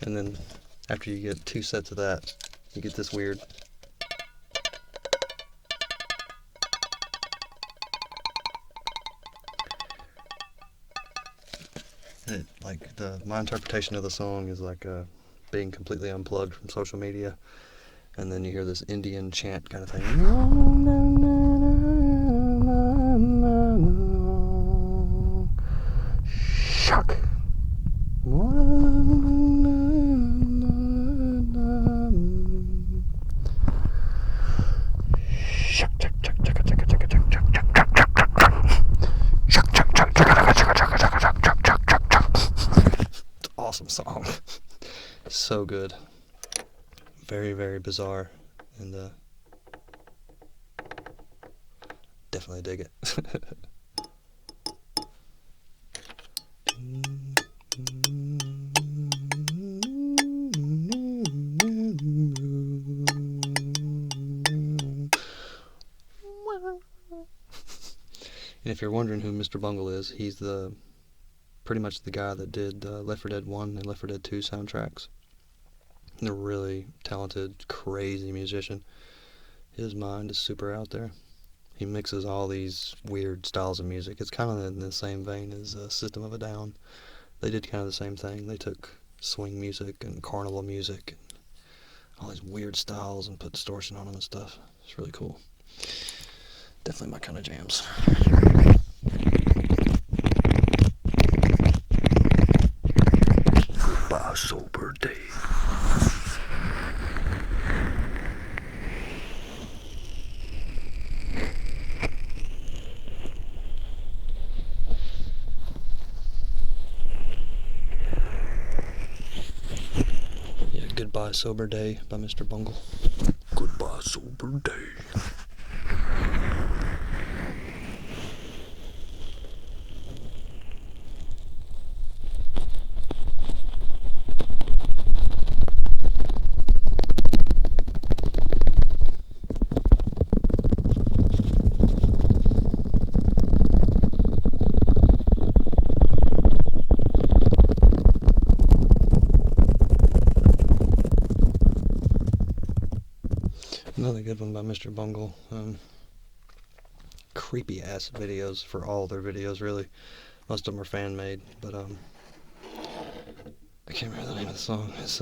Speaker 2: And then after you get 2 sets of that, you get this weird my interpretation of the song is like being completely unplugged from social media, and then you hear this Indian chant kind of thing. Shuck. Awesome song. So good. Very, very bizarre, and definitely dig it. And if you're wondering who Mr. Bungle is, he's pretty much the guy that did Left 4 Dead 1 and Left 4 Dead 2 soundtracks. And a really talented, crazy musician. His mind is super out there. He mixes all these weird styles of music. It's kind of in the same vein as System of a Down. They did kind of the same thing. They took swing music and carnival music and all these weird styles and put distortion on them and stuff. It's really cool. Definitely my kind of jams. Goodbye sober day. Yeah, Goodbye Sober Day by Mr. Bungle. Goodbye sober day. Another good one by Mr. Bungle. Creepy ass videos for all their videos, really. Most of them are fan made, but I can't remember the name of the song. It's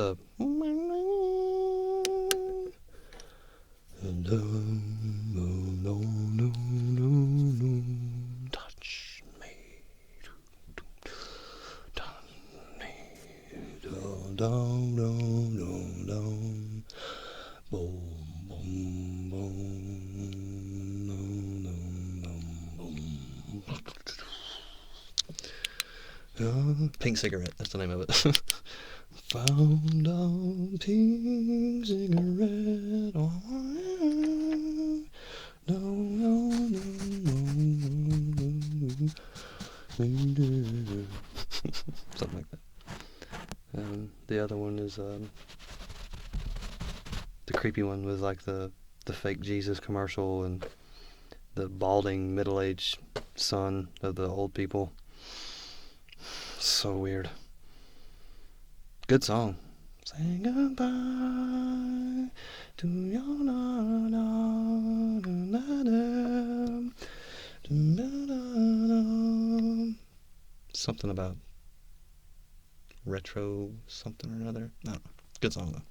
Speaker 2: touch me, Pink Cigarette, that's the name of it. Found a pink cigarette on was the creepy one with like the fake Jesus commercial and the balding middle-aged son of the old people. So weird. Good song. Say goodbye to your something about retro something or another. I don't know. Good song though.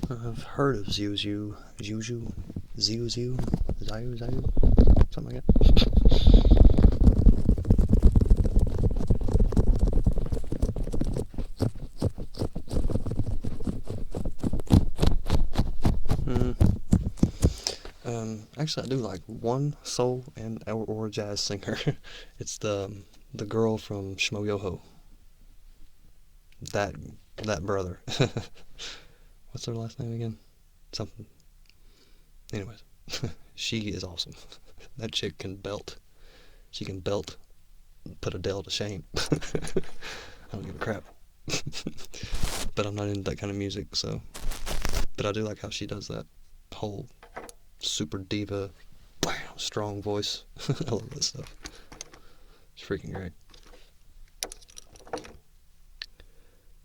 Speaker 2: I've heard of Zuzu, Zayu, something like that. Actually, I do like one soul and or jazz singer. It's the girl from Shmo Yoho. That brother. What's her last name again? Something. Anyways, she is awesome. That chick can belt. She can belt, put Adele to shame. I don't give a crap. But I'm not into that kind of music, so. But I do like how she does that whole super diva, strong voice. I love that stuff. It's freaking great.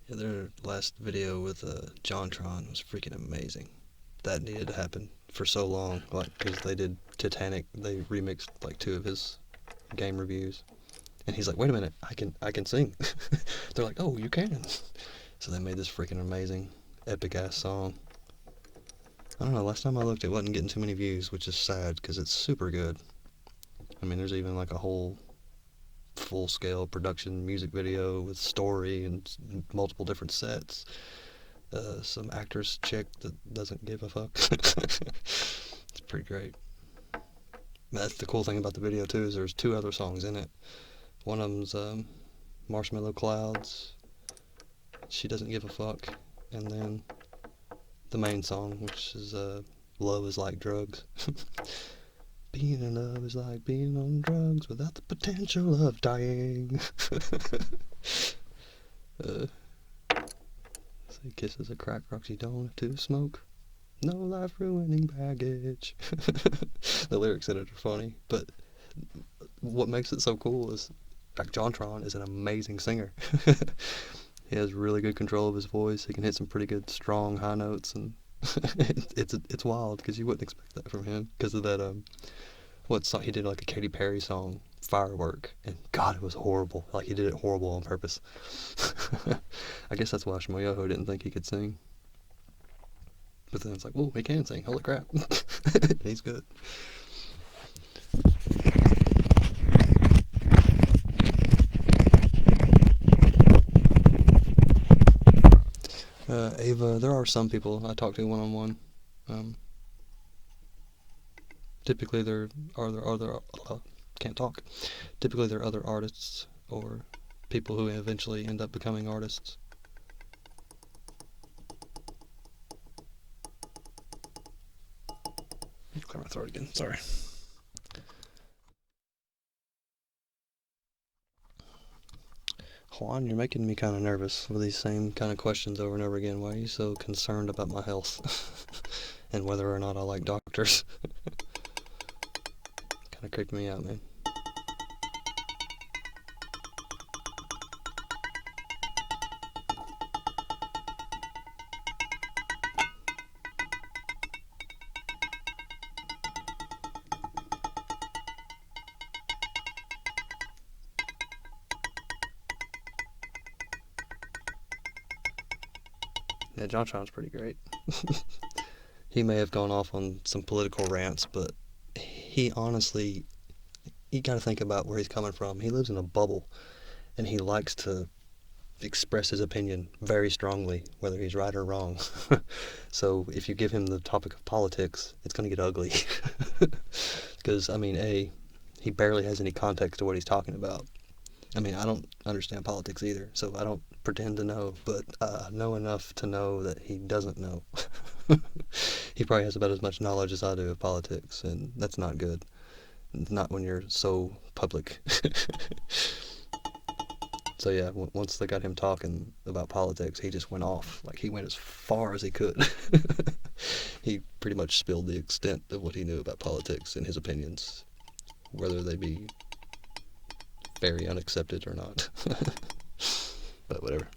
Speaker 2: Yeah, their last video with JonTron was freaking amazing. That needed to happen for so long, like, because they did Titanic. They remixed like 2 of his game reviews, and he's like, "Wait a minute, I can sing." They're like, "Oh, you can." So they made this freaking amazing, epic ass song. I don't know. Last time I looked, it wasn't getting too many views, which is sad because it's super good. I mean, there's even like a whole full-scale production music video with story and multiple different sets. Some actress chick that doesn't give a fuck. It's pretty great. That's the cool thing about the video too, is there's 2 other songs in it. One of them's Marshmallow Clouds, She Doesn't Give a Fuck, and then the main song, which is Love Is Like Drugs. Being in love is like being on drugs without the potential of dying. Say kisses a crack rocks you don't have to smoke. No life ruining baggage. The lyrics in it are funny, but what makes it so cool is like JonTron is an amazing singer. He has really good control of his voice. He can hit some pretty good strong high notes, and it's wild because you wouldn't expect that from him because of that what song he did, like a Katy Perry song, Firework, and God, it was horrible. Like, he did it horrible on purpose. I guess that's why Shmo Yoho didn't think he could sing. But then it's like, whoa, he can sing, holy crap. He's good. Ava, there are some people I talk to one-on-one. Typically there are other can't talk. Typically there are other artists or people who eventually end up becoming artists. Clear my throat again. Sorry. Juan, you're making me kind of nervous with these same kind of questions over and over again. Why are you so concerned about my health and whether or not I like doctors? Kind of creeped me out, man. Yeah, JonTron's pretty great. He may have gone off on some political rants, but he honestly, you gotta think about where he's coming from. He lives in a bubble, and he likes to express his opinion very strongly, whether he's right or wrong. So if you give him the topic of politics, it's going to get ugly. Because, I mean, he barely has any context to what he's talking about. I mean, I don't understand politics either, so I don't pretend to know, but I know enough to know that he doesn't know. He probably has about as much knowledge as I do of politics, and that's not good. Not when you're so public. So yeah, once they got him talking about politics, he just went off. Like, he went as far as he could. He pretty much spilled the extent of what he knew about politics and his opinions, whether they be very unaccepted or not. But whatever.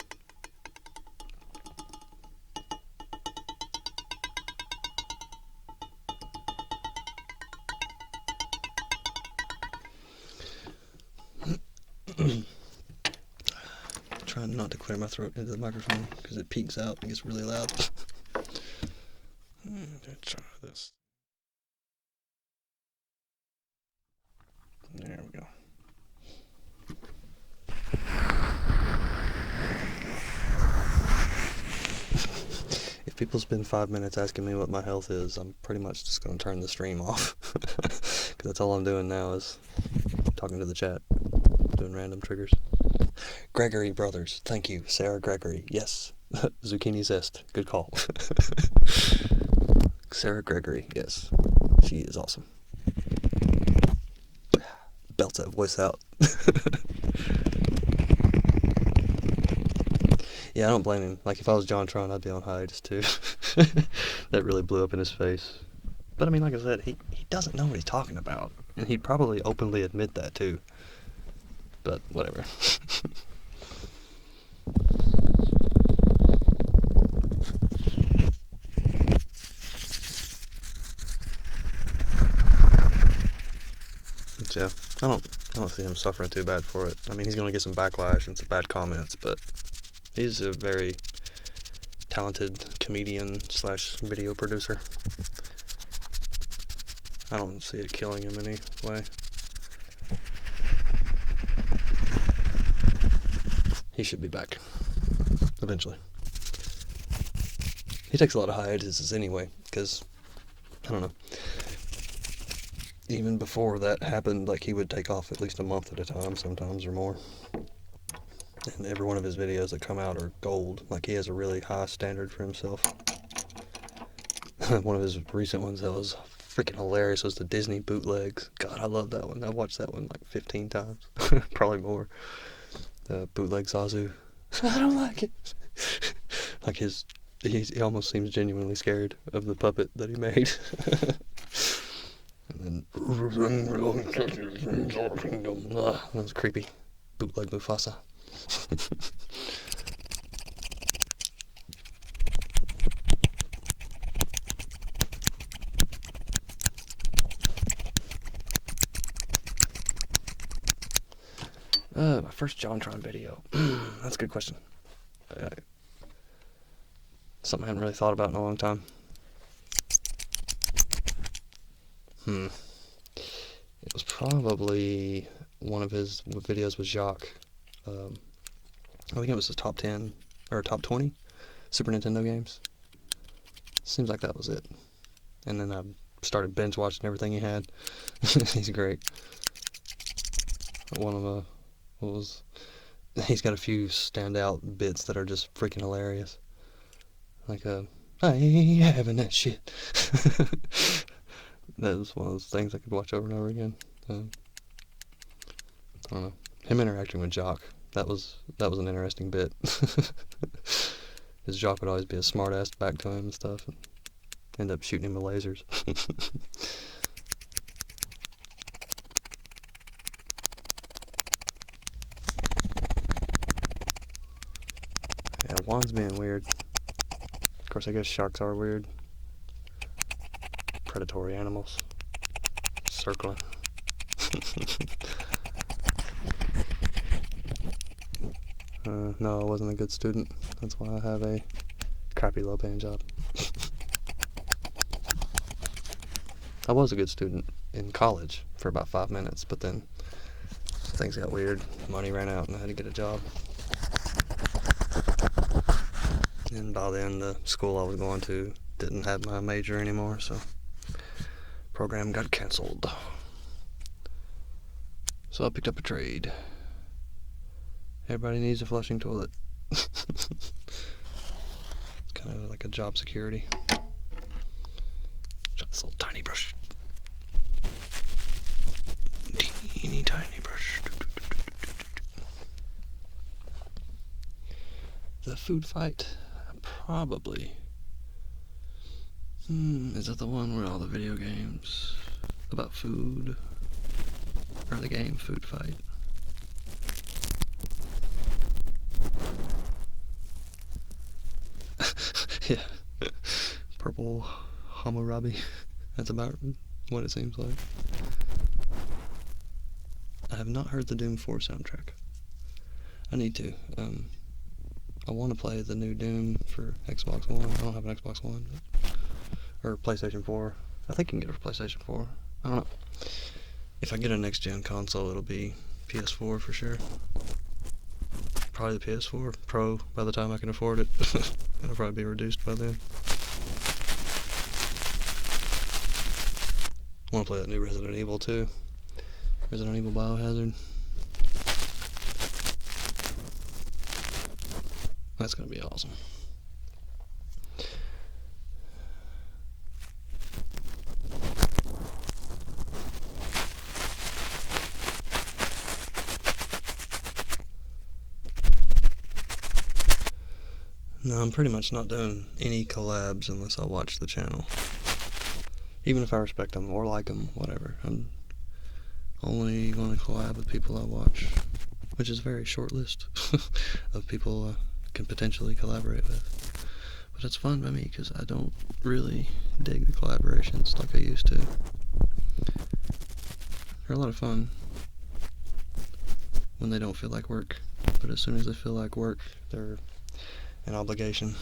Speaker 2: Trying not to clear my throat into the microphone because it peaks out and gets really loud.
Speaker 1: Let's try this. There we go.
Speaker 2: If people spend 5 minutes asking me what my health is, I'm pretty much just going to turn the stream off. Because that's all I'm doing now is talking to the chat, doing random triggers. Gregory Brothers, thank you. Sarah Gregory, yes. Zucchini Zest, good call. Sarah Gregory, yes. She is awesome. Belts that voice out. Yeah, I don't blame him. Like, if I was JonTron, I'd be on hiatus too. That really blew up in his face. But I mean, like I said, he doesn't know what he's talking about. And he'd probably openly admit that too. But whatever. But yeah, I don't see him suffering too bad for it. I mean, he's gonna get some backlash and some bad comments, but he's a very talented comedian / video producer. I don't see it killing him anyway. He should be back eventually. He takes a lot of hiatuses anyway, because, I don't know, even before that happened, like, he would take off at least a month at a time sometimes or more. And every one of his videos that come out are gold. Like, he has a really high standard for himself. One of his recent ones that was freaking hilarious was the Disney bootlegs. God, I love that one. I watched that one like 15 times. Probably more. The bootleg Zazu. I don't like it. Like, he almost seems genuinely scared of the puppet that he made. And then that was creepy. Bootleg Mufasa. My first JonTron video. That's a good question. Something I hadn't really thought about in a long time. It was probably one of his videos with Jacques. I think it was the top 10 or top 20 Super Nintendo games. Seems like that was it. And then I started binge watching everything he had. He's great. One of he's got a few standout bits that are just freaking hilarious. Like, I ain't having that shit. That was one of those things I could watch over and over again. I don't know. Him interacting with Jacques, that was an interesting bit. Because Jacques would always be a smart-ass back to him and stuff, and end up shooting him with lasers. Yeah, Juan's being weird. Of course, I guess sharks are weird. Predatory animals. Circling. No, I wasn't a good student. That's why I have a crappy low-paying job. I was a good student in college for about 5 minutes, but then things got weird. Money ran out and I had to get a job. And by then, the school I was going to didn't have my major anymore, so program got canceled. So I picked up a trade. Everybody needs a flushing toilet. It's kind of like a job security. Try this little tiny brush. Teeny tiny brush. The food fight, probably. Is that the one where all the video games about food, or the game Food Fight? Yeah, Purple Hammurabi. That's about what it seems like. I have not heard the Doom 4 soundtrack. I need to. I want to play the new Doom for Xbox One. I don't have an Xbox One, or PlayStation 4. I think you can get it for PlayStation 4. I don't know. If I get a next-gen console, it'll be PS4 for sure. Probably the PS4 Pro by the time I can afford it. It'll probably be reduced by then. I want to play that new Resident Evil too. Resident Evil Biohazard. That's going to be awesome. No, I'm pretty much not doing any collabs unless I watch the channel. Even if I respect them or like them, whatever. I'm only going to collab with people I watch, which is a very short list of people I can potentially collaborate with. But it's fun by me because I don't really dig the collaborations like I used to. They're a lot of fun when they don't feel like work, but as soon as they feel like work, they're an obligation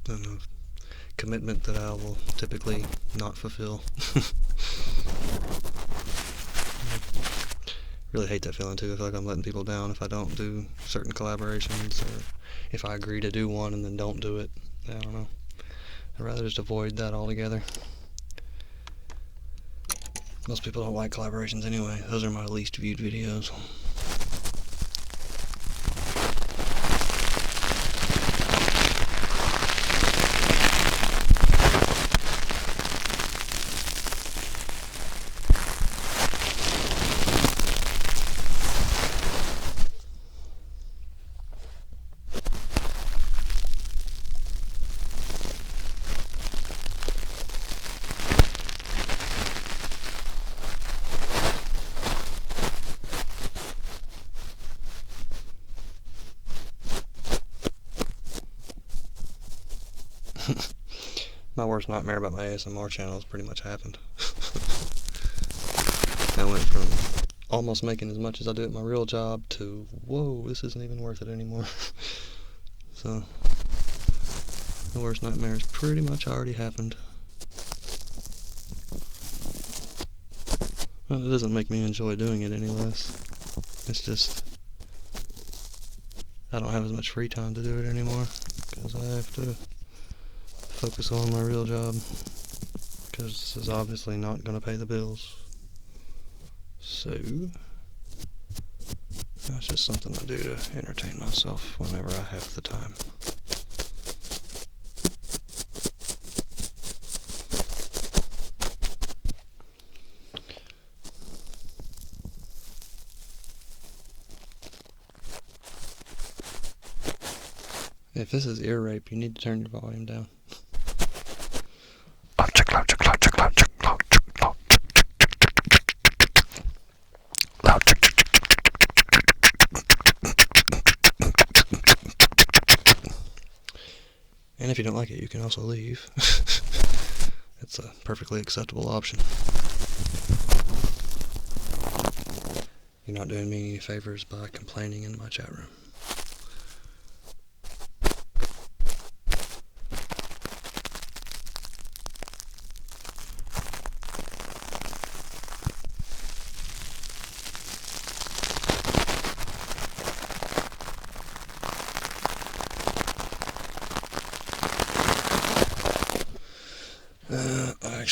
Speaker 2: and a commitment that I will typically not fulfill. Really hate that feeling too. I feel like I'm letting people down if I don't do certain collaborations, or if I agree to do one and then don't do it. I don't know. I'd rather just avoid that altogether. Most people don't like collaborations anyway. Those are my least viewed videos. My worst nightmare about my ASMR channel has pretty much happened. I went from almost making as much as I do at my real job to, whoa, this isn't even worth it anymore. So, the worst nightmare has pretty much already happened. Well, it doesn't make me enjoy doing it any less. It's just, I don't have as much free time to do it anymore, because I have to focus on my real job, because this is obviously not going to pay the bills. So that's just something I do to entertain myself whenever I have the time. If this is ear rape, you need to turn your volume down. And if you don't like it, you can also leave. It's a perfectly acceptable option. You're not doing me any favors by complaining in my chat room.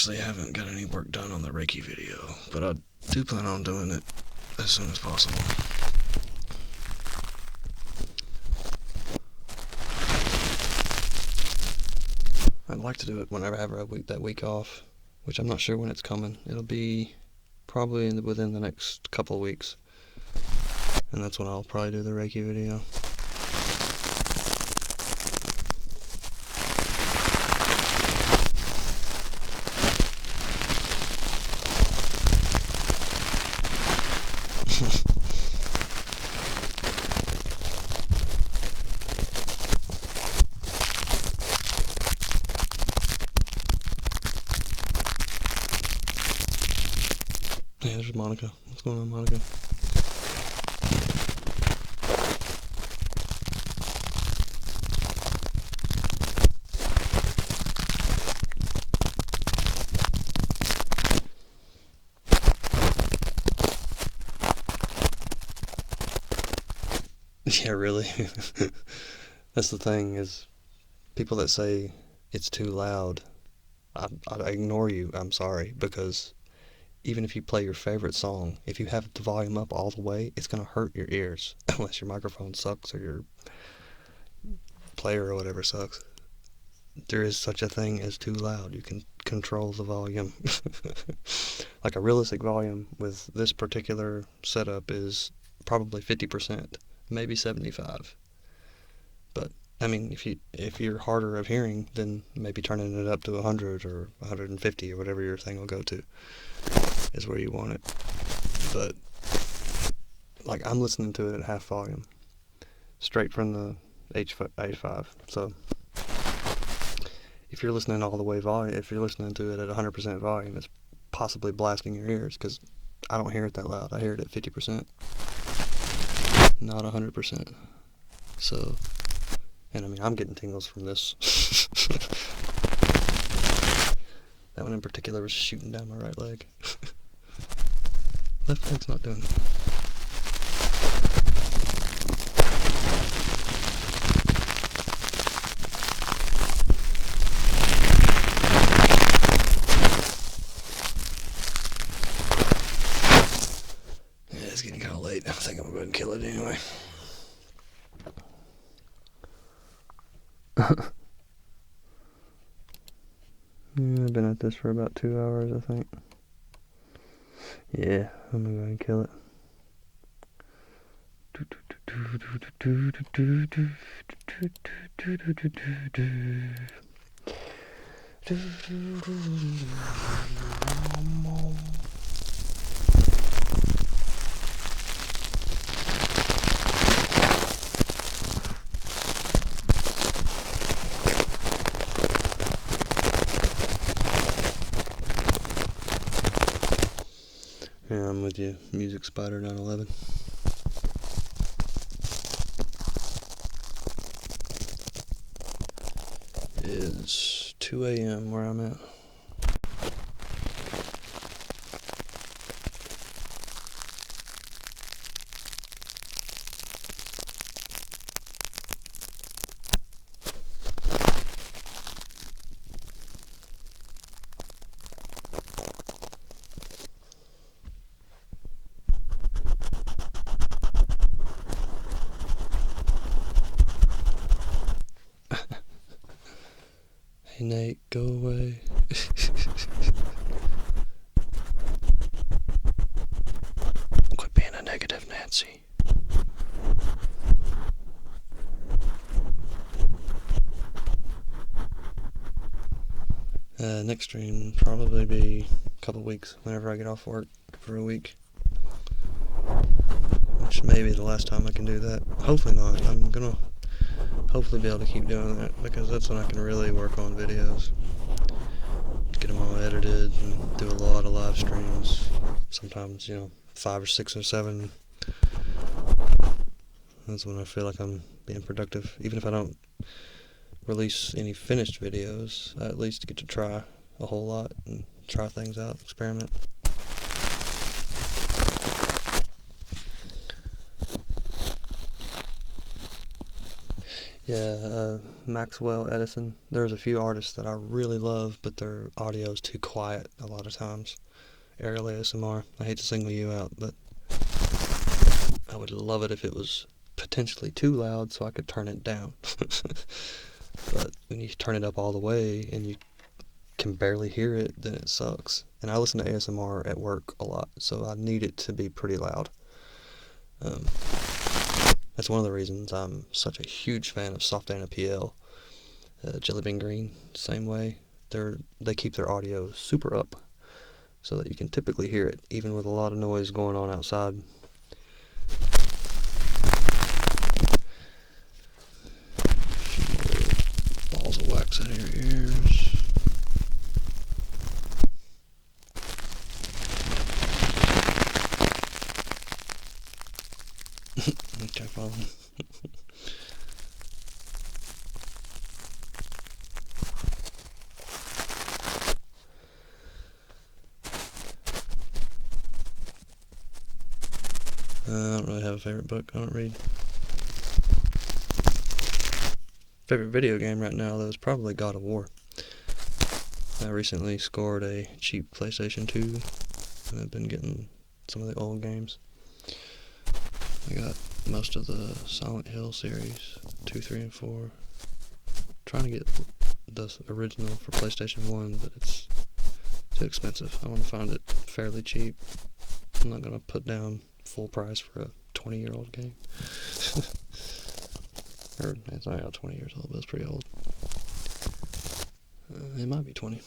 Speaker 1: actually haven't got any work done on the Reiki video, but I do plan on doing it as soon as possible.
Speaker 2: I'd like to do it whenever I have that week off, which I'm not sure when it's coming. It'll be probably within the next couple of weeks, and that's when I'll probably do the Reiki video. Yeah, there's Monica. What's going on, Monica? Yeah, really. That's the thing, is people that say it's too loud, I ignore you. I'm sorry, because even if you play your favorite song, if you have the volume up all the way, it's going to hurt your ears, unless your microphone sucks or your player or whatever sucks. There is such a thing as too loud. You can control the volume. Like a realistic volume with this particular setup is probably 50%, maybe 75. But I mean, if you're harder of hearing, then maybe turning it up to 100 or 150 or whatever your thing will go to is where you want it. But like, I'm listening to it at half volume, straight from the H5. So if you're listening all the way volume, if you're listening to it at 100% volume, it's possibly blasting your ears, because I don't hear it that loud. I hear it at 50%, not 100%. So, and I mean, I'm getting tingles from this. That one in particular was shooting down my right leg. Left leg's not doing it.
Speaker 1: Yeah, it's getting kind of late. I think I'm going to go ahead and kill it anyway.
Speaker 2: Yeah, I've been at this for about 2 hours, I think. Yeah, I'm gonna go ahead and kill it. Yeah, I'm with you. Music Spider 911. It's 2 a.m. where I'm at. Hey Nate, go away.
Speaker 1: Quit being a negative Nancy.
Speaker 2: Next stream probably be a couple weeks, whenever I get off work for a week. Which may be the last time I can do that. Hopefully not. I'm gonna hopefully be able to keep doing that, because that's when I can really work on videos. Get them all edited and do a lot of live streams. Sometimes, 5 or 6 or 7. That's when I feel like I'm being productive. Even if I don't release any finished videos, I at least get to try a whole lot and try things out, experiment. Yeah, Maxwell Edison. There's a few artists that I really love, but their audio is too quiet a lot of times. Aerial ASMR. I hate to single you out, but I would love it if it was potentially too loud so I could turn it down. But when you turn it up all the way and you can barely hear it, then it sucks. And I listen to ASMR at work a lot, so I need it to be pretty loud. Um, that's one of the reasons I'm such a huge fan of Softana PL. Jelly Bean Green, same way. They keep their audio super up so that you can typically hear it, even with a lot of noise going on outside. Balls of wax out of your ears. Okay, fine. I don't really have a favorite book. I don't read. Favorite video game right now, though, is probably God of War. I recently scored a cheap PlayStation 2, and I've been getting some of the old games. I got most of the Silent Hill series, 2, 3, and 4. Trying to get the original for PlayStation 1, but it's too expensive. I want to find it fairly cheap. I'm not going to put down full price for a 20-year-old game. Or, it's not 20 years old, but it's pretty old. It might be 20.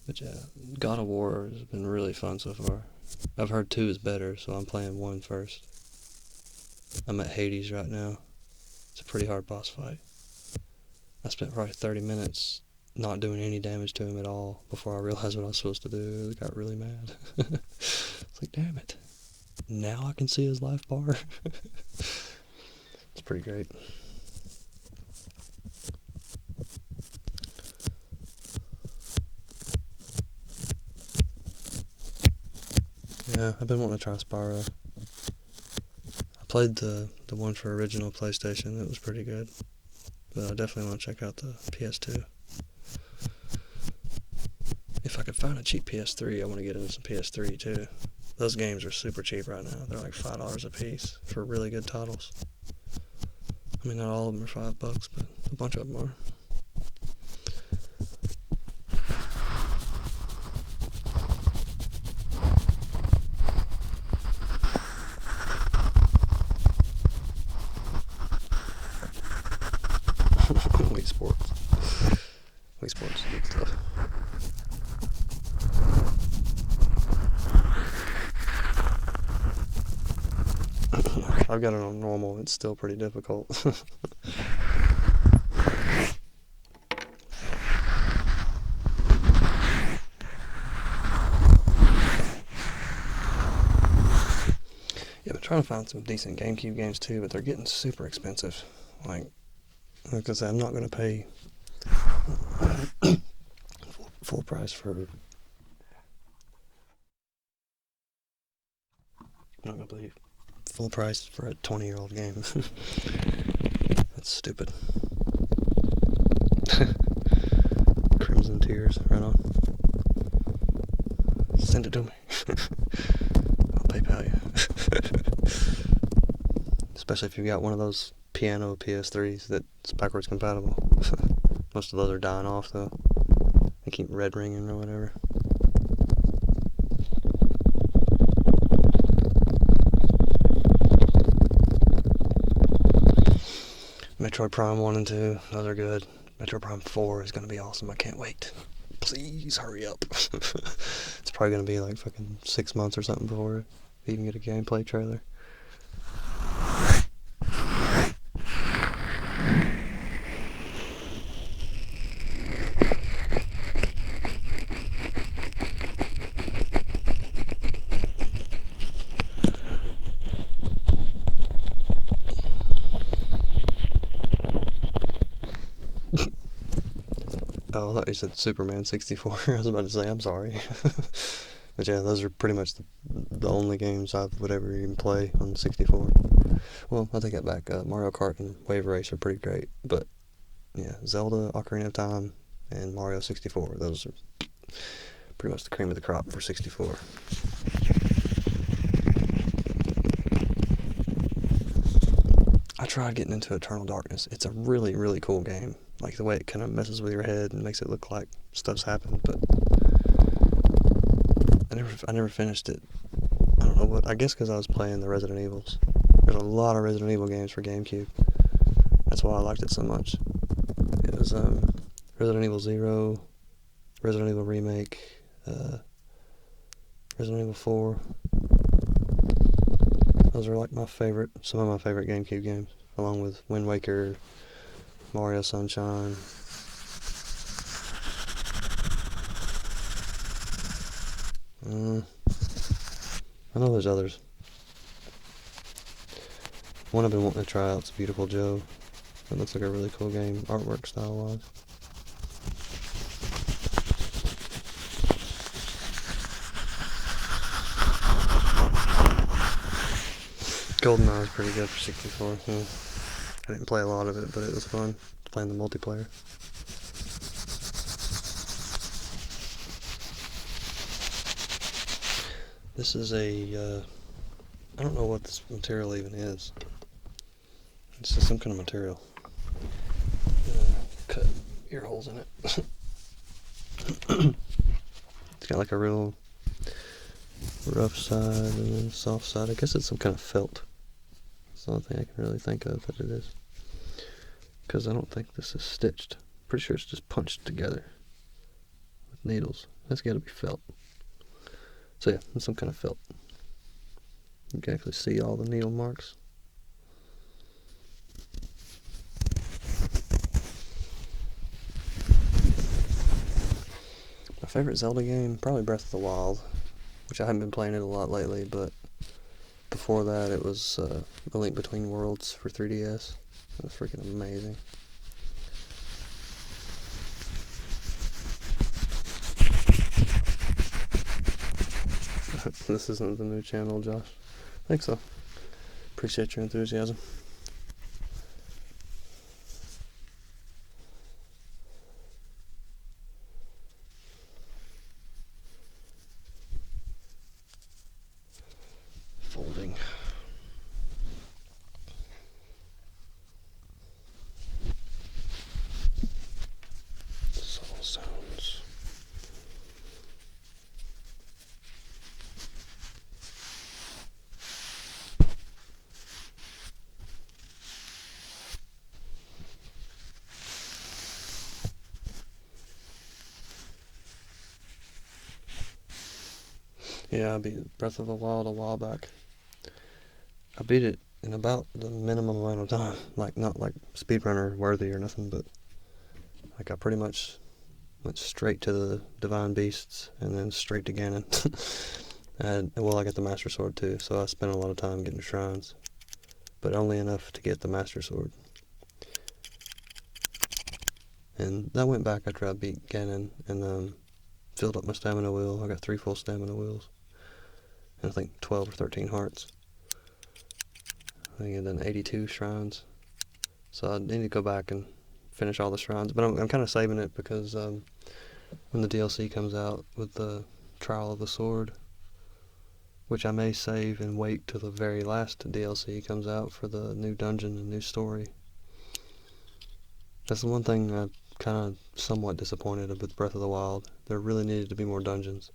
Speaker 2: But yeah, God of War has been really fun so far. I've heard 2 is better, so I'm playing 1 first. I'm at Hades right now. It's a pretty hard boss fight. I spent probably 30 minutes not doing any damage to him at all before I realized what I was supposed to do. I got really mad. It's like, damn it. Now I can see his life bar. It's pretty great. Yeah, I've been wanting to try Spyro. I played the one for original PlayStation. It was pretty good. But I definitely want to check out the PS2. If I could find a cheap PS3, I want to get into some PS3 too. Those games are super cheap right now. They're like $5 a piece for really good titles. I mean, not all of them are $5, but a bunch of them are. Wii Sports. Wii Sports is good stuff. I've got it on normal. It's still pretty difficult. Yeah, but trying to find some decent GameCube games too, but they're getting super expensive. Like I said, I'm not going to pay full price for. I'm not going to pay full price for a 20-year-old game. That's stupid. Crimson Tears, right on. Send it to me. I'll PayPal you. Especially if you've got one of those piano PS3s that's backwards compatible. Most of those are dying off though. They keep red ringing or whatever. Metroid Prime 1 and 2, those are good. Metroid Prime 4 is going to be awesome. I can't wait. Please hurry up. It's probably going to be like fucking 6 months or something before we even get a gameplay trailer. Oh, I thought you said Superman 64. I was about to say, I'm sorry. But yeah, those are pretty much the only games I would ever even play on the 64. Well, I take that back. Mario Kart and Wave Race are pretty great, but yeah, Zelda, Ocarina of Time, and Mario 64. Those are pretty much the cream of the crop for 64. I tried getting into Eternal Darkness. It's a really, really cool game. Like the way it kind of messes with your head and makes it look like stuff's happened, but I never finished it. I don't know what. I guess because I was playing the Resident Evils. There's a lot of Resident Evil games for GameCube. That's why I liked it so much. It was Resident Evil 0, Resident Evil Remake, Resident Evil 4. Those are like some of my favorite GameCube games, along with Wind Waker, Mario Sunshine. I know there's others. One I've been wanting to try out is Beautiful Joe. It looks like a really cool game, artwork style-wise. GoldenEye is pretty good for 64. Yeah. I didn't play a lot of it, but it was fun playing the multiplayer. This is I don't know what this material even is. It's just some kind of material. Cut ear holes in it. It's got like a real rough side and then soft side. I guess it's some kind of felt. That's the only thing I can really think of that it is. Because I don't think this is stitched. Pretty sure it's just punched together with needles. That's got to be felt. So yeah, it's some kind of felt. You can actually see all the needle marks. My favorite Zelda game, probably Breath of the Wild, which I haven't been playing it a lot lately, but before that it was A Link Between Worlds for 3DS. It was freaking amazing. This isn't the new channel, Josh. I think so. Appreciate your enthusiasm. Folding. Subtle sounds. Yeah, I beat Breath of the Wild a while back. I beat it in about the minimum amount of time. Like, not like speedrunner worthy or nothing, but like I pretty much went straight to the Divine Beasts and then straight to Ganon. I got the Master Sword too, so I spent a lot of time getting shrines, but only enough to get the Master Sword. And I went back after I beat Ganon and filled up my stamina wheel. I got 3 full stamina wheels. And I think 12 or 13 hearts. I think I've done 82 shrines. So I need to go back and finish all the shrines. But I'm kind of saving it because when the DLC comes out with the Trial of the Sword, which I may save and wait till the very last DLC comes out for the new dungeon and new story. That's the one thing I'm kind of somewhat disappointed with Breath of the Wild. There really needed to be more dungeons.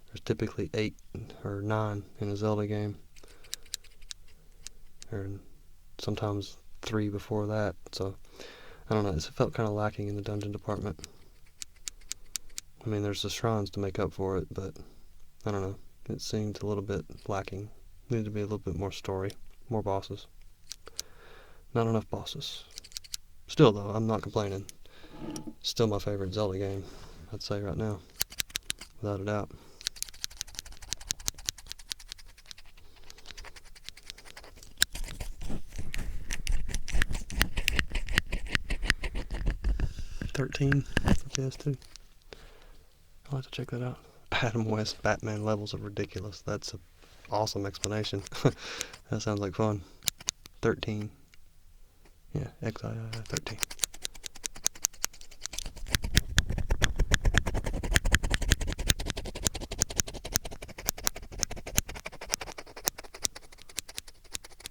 Speaker 2: There's typically 8 or 9 in a Zelda game. Or sometimes 3 before that. So, I don't know. It felt kind of lacking in the dungeon department. I mean, there's the shrines to make up for it, but I don't know. It seemed a little bit lacking. Needed to be a little bit more story. More bosses. Not enough bosses. Still, though, I'm not complaining. Still my favorite Zelda game, I'd say right now. Without a doubt. $13 for PS2. I'll have to check that out. Adam West Batman levels are ridiculous. That's an awesome explanation. That sounds like fun. 13. Yeah, XII 13.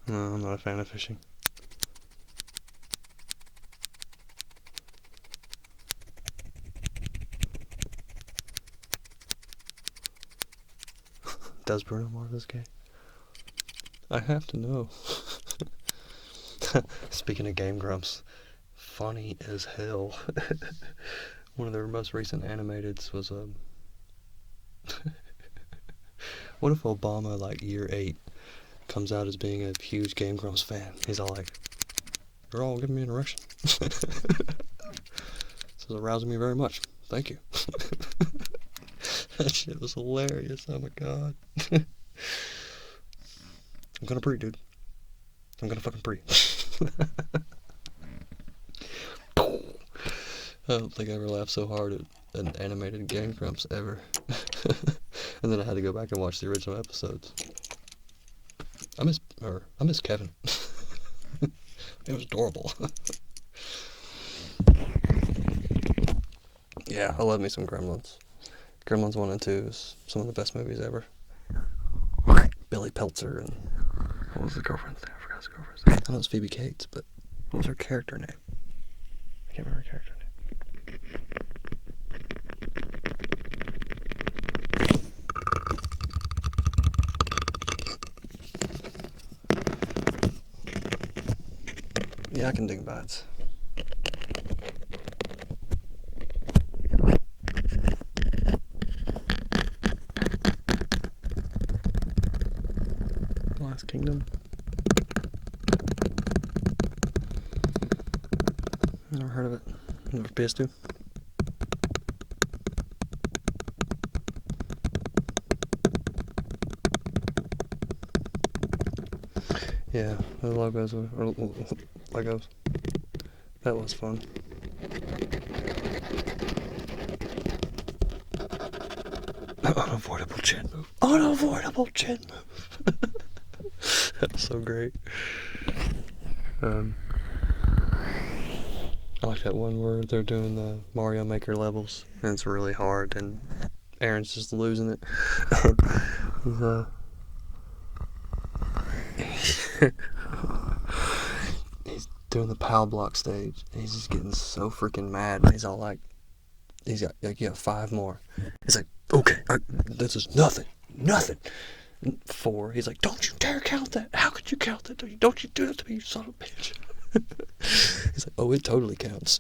Speaker 2: No, I'm not a fan of fishing. Does Bruno Mars gay? I have to know. Speaking of Game Grumps, funny as hell. One of their most recent animateds was what if Obama, like year 8, comes out as being a huge Game Grumps fan? He's all like, "You're all giving me an erection." This is arousing me very much. Thank you. That shit was hilarious. Oh my god. I'm gonna pre, dude. I'm gonna fucking pre. I don't think I ever laughed so hard at an animated Game Grumps ever. And then I had to go back and watch the original episodes. I miss Kevin. It was adorable. Yeah, I love me some Gremlins. Gremlins 1 and 2 is some of the best movies ever. Billy Peltzer and... what was his girlfriend's name? I forgot his girlfriend's name. I know it's Phoebe Cates, but what was her character name? I can't remember her character name. Yeah, I can dig bats. Last Kingdom. Never heard of it. Never PS2. Yeah, the logos were Legos. That was fun. Unavoidable chin move. Unavoidable chin move. That was so great. I like that one where they're doing the Mario Maker levels, and it's really hard, and Aaron's just losing it. He's doing the POW block stage, and he's just getting so freaking mad, and he's all like, he's got, like, you have 5 more. He's like, okay, this is nothing. 4. He's like, don't you dare count that. How could you count that? Don't you do that to me, you son of a bitch. He's like, oh, it totally counts.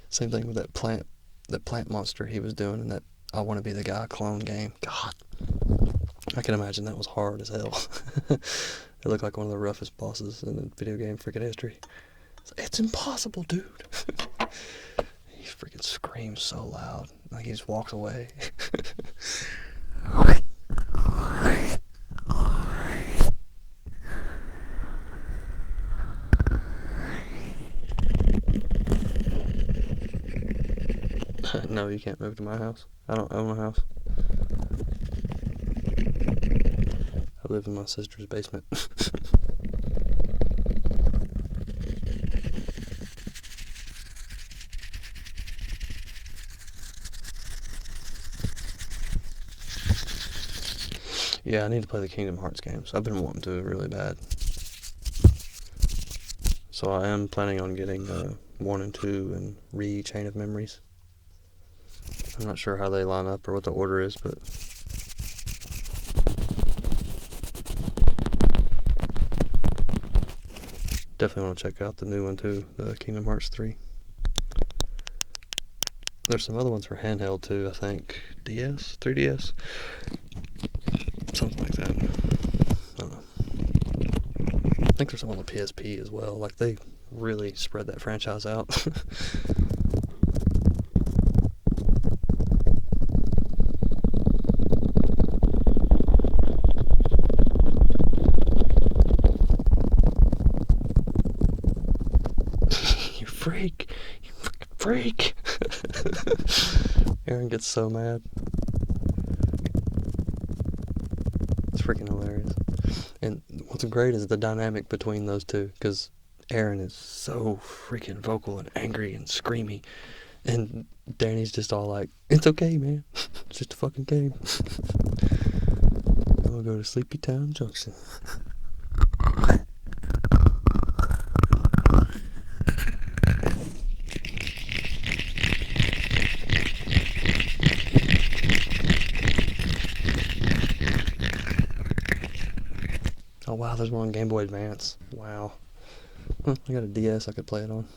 Speaker 2: Same thing with that plant monster he was doing in that I Want to Be the Guy clone game. God, I can imagine that was hard as hell. It looked like one of the roughest bosses in the video game freaking history. It's impossible, dude. He freaking screams so loud, like he just walks away. No, you can't move to my house. I don't own a house. I live in my sister's basement. Yeah, I need to play the Kingdom Hearts games. I've been wanting to really bad. So I am planning on getting 1 and 2 and Chain of Memories. I'm not sure how they line up or what the order is, but definitely want to check out the new one too, the Kingdom Hearts 3. There's some other ones for handheld too, I think. DS? 3DS? Something like that. I don't know. I think there's some on the PSP as well. Like, they really spread that franchise out. Freak! You fucking freak! Aaron gets so mad. freaking hilarious. And what's great is the dynamic between those two, because Aaron is so freaking vocal and angry and screamy, and Danny's just all like, "It's okay, man. It's just a fucking game. I'll go to Sleepy Town Junction." Oh wow, there's one on Game Boy Advance. Wow. I got a DS I could play it on.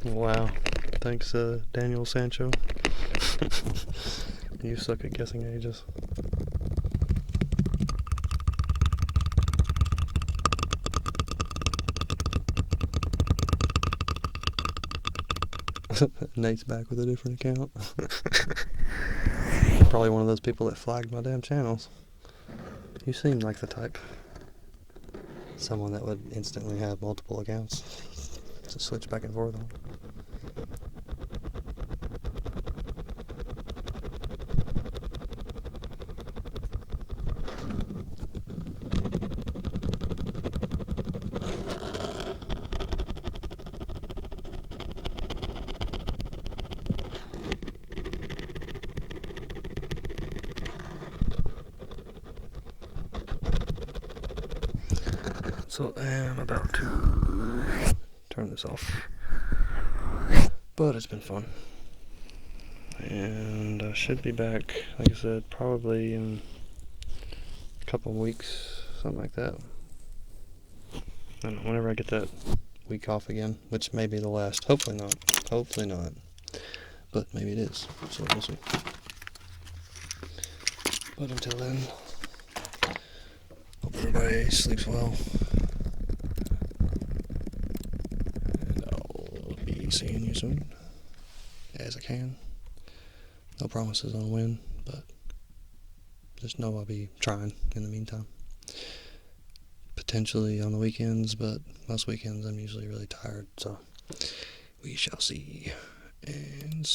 Speaker 2: Wow. Thanks, Daniel Sancho. You suck at guessing ages. Nate's back with a different account. Probably one of those people that flagged my damn channels. You seem like the type. Someone that would instantly have multiple accounts to switch back and forth on. So I'm about to turn this off. But it's been fun. And I should be back, like I said, probably in a couple of weeks, something like that. I don't know, whenever I get that week off again, which may be the last. Hopefully not. Hopefully not. But maybe it is. So we'll see. But until then, hope everybody sleeps well. And I'll be seeing you soon, as I can. No promises on when, but just know I'll be trying in the meantime. Potentially on the weekends, but most weekends I'm usually really tired, so we shall see. And